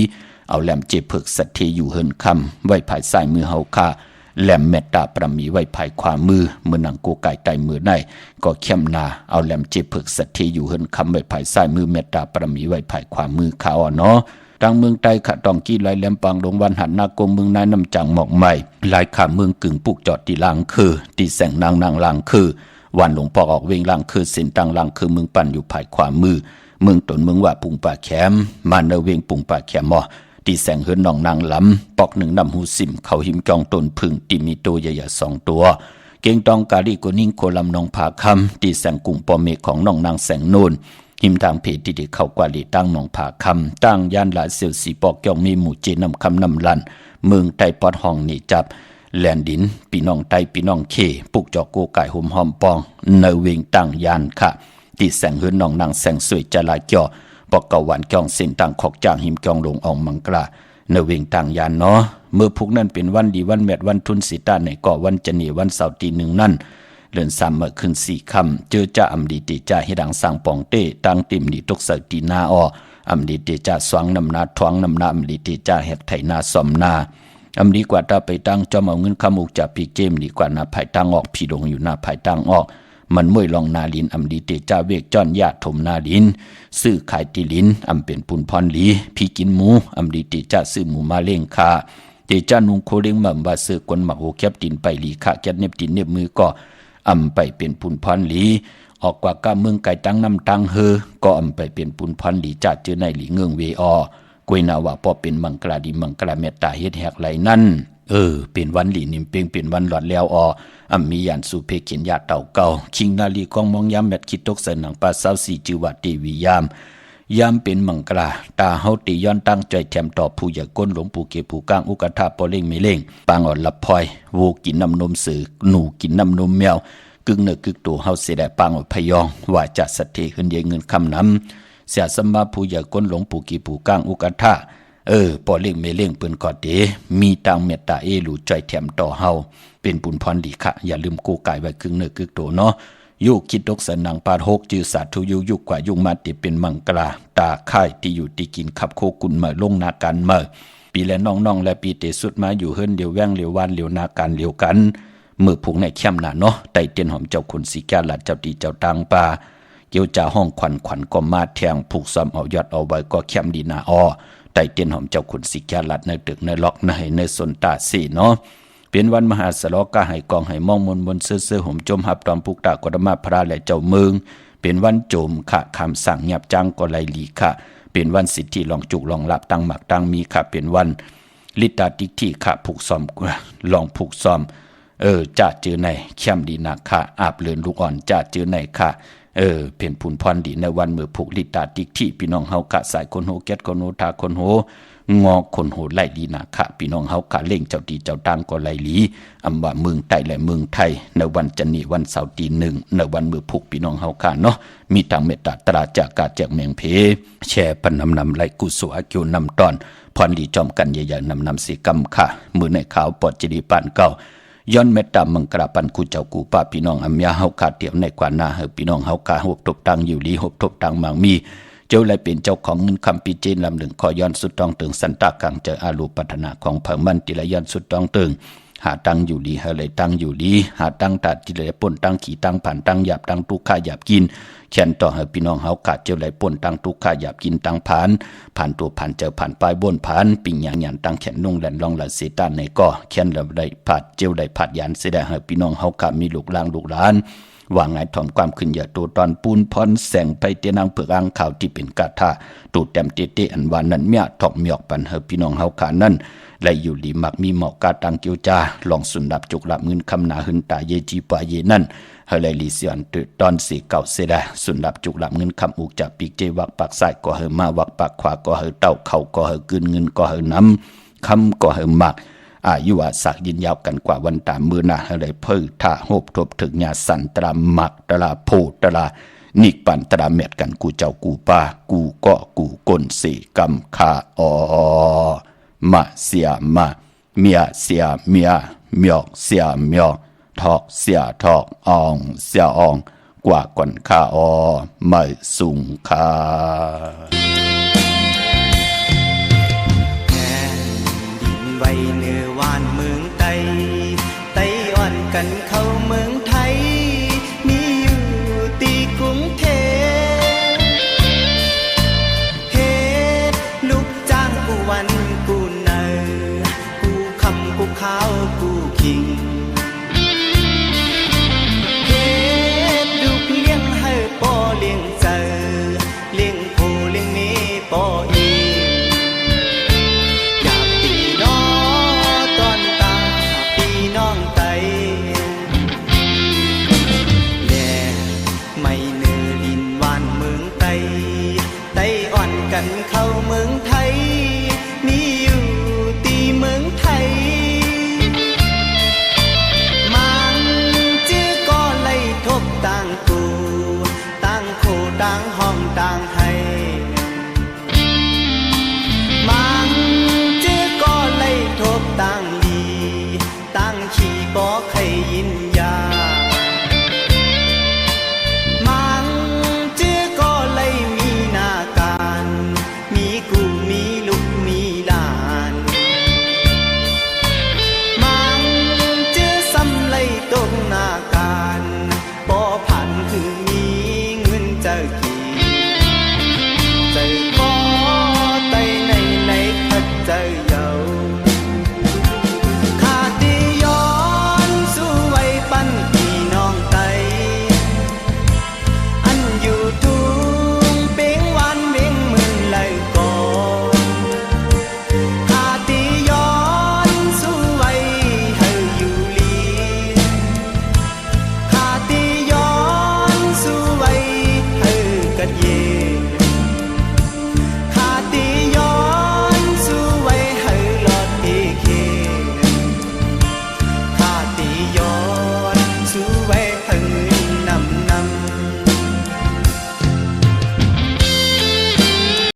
เอาแหลมเจเผือกสัตเทอยู่เฮินคำไว้ภายซ้ายมือเฮาคาแหลมเมตตาประมีไว้ภายขวามือเมื่อนังโกไก่ไตมือในก็เข้มนาเอาแหลมเจเผือกสัตเทอยู่เฮินคำไว้ภายซ้ายมือเมตตาประมีไว้ภายขวามือขาอ่อนเนาะทางเมืองใต้ขะตองกี้ลายแหลมปางดงวันหันนากงเมืองนายน้ำจังหมอกใหม่ลายขาเมืองกึ่งปุกจอดที่ลางคือที่แสงนางลางคือวันหลวงพ่อออกเวงลางคือเส้นตังลางคือเมืองปั่นอยู่ภายขวามือเมืองตนเมืองว่าปุงป่าแคมมาเนเวงปุงป่าแคมที่แสงเฮิรนน้องนางลำปอก1นำหูสิมเขาหิมจองตนพึ่งที่มีตัวใหญ่ๆ2ตัวเก่งตองกาลีโกนิ่งโคลำนองผาคำที่แสงกุ่งปอเมฆของน้องนางแสงโนนหิมทางเพจที่เข้ากว่าลีตั้งหนองผาคำตั้งย่านหลาเสียวสีปอกย่องมีหมู่เจนำคำนำลันเมืองไตปอดห้องนี่จับแลนดินพี่น้องไตพี่น้องเคปุกจอกโกไก่ห่มหอมปองเนเวงตั้งยานค่ะที่แสงเฮิรนน้องนางแสงสวยจะลายจ่อปอกเกาหวานจองเส้นต่างขอกจางหิมจองลงอองมังกลาเนเวงต่างยานเนาะเมื่อพุกนั้นเป็นวันดีวันแมดวันทุนสีตาในเกาะวันจันนีวันเสาร์ที่1นั่นเดือน3เมื่อคืน4ค่ำเจอจ่าอำดีติจ่าให้ดังสร้างปองเต้ตั้งติ่มดีตกเสตีนาออำดีติจ่าสวงนำนาทวงนำนาอำดีติจ่าแหกไถนาสอมนาอำดีกว่าถ้าไปตั้งจอมเอาเงินขมุกจากพี่เจมดีกว่านาภายตั้งออกพี่ดงอยู่นาภายตั้งออกมันมวยลองนาลินอำดีเตจ่าเวกจ้อนญาติถมนาลินซื้อขายติลินอำเป็นปุนพรหลีพี่กินหมูอำดีเตจ่าซื้อหมูมาเล่งคาเตจ่านุงโคเล้งมั่มว่าซื้อกวนหมักโหแคบตินไปหลีขาแก๊ดเน็บตินเน็บมือก็อำไปเป็นปุนพรหลีออกกว่าก้าเมืองไก่ตั้งน้ำตังเฮอก็อำไปเป็นปุนพรหลีจ่าเจอในหลีเงืองเวอกวยนาว่าพอเป็นมังกราดีมังกราเมตตาเฮ็ดแหกไหลนั่นเป็นวันหลีนิมเปียงเป็นวันหลอดแล้วมียานสุเพเขียนยาเต่าเก่าคิงนาลีกองมองยามแมดคิดตกใส่หนังปลาเศร้าสีจือว่าเทวียาม ยามเป็นมังกราตาเฮาติย้อนตั้งใจแถมต่อผู้ใหญ่ก้นหลวงปู่เก็บผู้ก้างอุกทาปอเล่งไม่เล่งปางอ่อนลับพลอยวูกินน้ำนมสือหนูกินน้ำนมแมวกึ่งเนื้อกึ่งตัวเฮาเสียได้ปางอ่อนพยองว่าจะสถิขึ้นเยเงินคำน้ำเสียสมมาผู้ใหญ่ก้นหลวงปู่เก็บผู้ก้างอุกทาปอเล่งไม่เล่งเปิ้นกอดเดมีตังเมตตาหลู่ใจแถมต่อเฮาเป็นบุญพรดีค่ะอย่าลืมกู้กายไว้ครึ่งเนื้อครึ่งตัวเนาะยุคิดดกสนังปาด6จือสาธุยุกว่ายุงมาติเป็นมังกราตาค่ายที่อยู่ที่กินขับโคกุนมาลงนาการเมื่อปีและน้องๆและปีเตสุดมาอยู่เฮิรนเดียวแว่งเลียววานเลียวนาการเลียวกันมือผูกในเข้มหนาเนาะไต่เตียนหอมเจ้าคุณสีแก้วหลัดเจ้าตีเจ้าตังปาเกี่ยวจ่าห้องขวัญก็มาแทงผูกซ้ำเอายอดเอาไว้ก็เข้มดีนาอ้อไต่เตียนหอมเจ้าคุณสีแก้วหลัดในตึกในล็อกในสนตาสีเนาะเป็นวันมหาสลกะให้กองให้มองมนเสื้อห่มจมหับตอมปุกตากรมาพระและเจ้าเมืองเป็นวันโจมขะคำสั่งหยับจังก็ไลลีค่ะเป็นวันสิทธิลองจุกลองหลับตั้งหมักตั้งมีค่ะเป็นวันลิตาติกที่ค่ะผูกซ้อมลองผูกซ้อมจะเจอในเข้มดีนักค่ะอาบเลือนลูกอ่อนจะเจอในค่ะเป็นผุนพรดีในวันมือผูกลิตาติกที่พี่น้องเฮากะสายคนโหเก็ดคนโหทาคนโหงอคนโหไล่ลีนาคะพี่น้องเฮากะเล่งเจ้าดีเจ้าตังก็ไล่ลีอำว่าเมืองใต้และเมืองไทยในวันจันนี้วันเสาร์ตีหนึ่งในวันมือผูกพี่น้องเฮากะเนาะมีทางเมตตาตราจากกาแจกเมียงเพแช่ปันนำไล่กุศลอากิวนำตอนพรดีจอมกันใหญ่ๆนำสีกำค่ะมือในขาวปอดจดีปานเก่าย้อนเมตตามังกราปันกูเจ้ากูป้าพี่น้องอัมยาเฮากะเตียวในกว่านาเฮพี่น้องเฮากะหบทบตังอยู่ลีหบทบตังมังมีเจ้าเลยเป็นเจ้าของเงินคำปีจีนลำหนึ่งขอย้อนสุดต้องตึงสันตากังเจออาลูปัฒนาของเผ่ามันติละย้อนสุดต้องตึงหาตังอยู่ดีเฮเลยตังอยู่ดีหาตังตัดจิเลยป่นตังขี่ตังผ่านตังหยาบตังตุกข้าหยาบกินเช่นต่อเฮพี่น้องเฮาขาดเจ้าเลยป่นตังตุกข้าหยาบกินตังผ่านตัวผ่านเจอผ่านปลายบนผ่านปิ่งหยางหยันตังแขนนุ่งแหลนลองหลัดเสตานในก่อเช่นเราได้ผัดเจ้าได้ผัดยันเสดเฮพี่น้องเฮาขามีลูกหลานลูกหลานว่าไงถ่อมความขึ้นอย่าตัวตอนปูนพรแสงไปเตียนางเผือกอ่างข่าวที่เป็นกาธาตูดแต้มเตอันวานนั้นเมียถ่อมหยอกปันเฮพี่น้องเฮาขานั่นและอยู่ดีมักมีเหมาะกาตังเกียวจาลองสุนดับจุกลับเงินคำนาหึนตาเยจีปาเยนั่นเฮเลยลีเสียนตุตอนสีเก่าเสดาสุนดับจุกลับเงินคำอุกจากปีกเจวักปากซ้ายก็เฮมาวักปากขวาก็เฮเต้าเข่าก็เฮกึนเงินก็เฮน้ำคำก็เฮมักอายุวาสักยินยาวกันกว่าวันตามมือหน้าอะไรเพิ่งท่าโหบทบถึงญาสันตรามักตราโพตรานิกปันตราเม็ดกันกูเจ้ากูป้ากูก็กูก้นสีกำคามาเสียมาเมียเสียเมียเมียเสียเมียทอกเสียทอกอองเสียอองกว่าก่อนข้าไม่สูงคาไว้เนื้อวานเมืองไต้ไต้อ่อนกันเข้าเมืองไทยมีอยู่ตีกรุงเทพเฮ็ดลูกจ้างกูวันกูเนอกูคำกูข้าวกูคิงเฮ็ดลูกเลี้ยงให้ป่อเลี้ยงเจอเลี้ยงผู้เลี้ยงนี้ป่ออีกันเข้าเมืองไทยมีอยู่ตีเมืองไทยมันจื้อก็ไล่ทบต่างกูต่างโคต่างห้องต่างให้มันจื้อก็ไล่ทบต่างลีต่างขี่ก็ใครยิ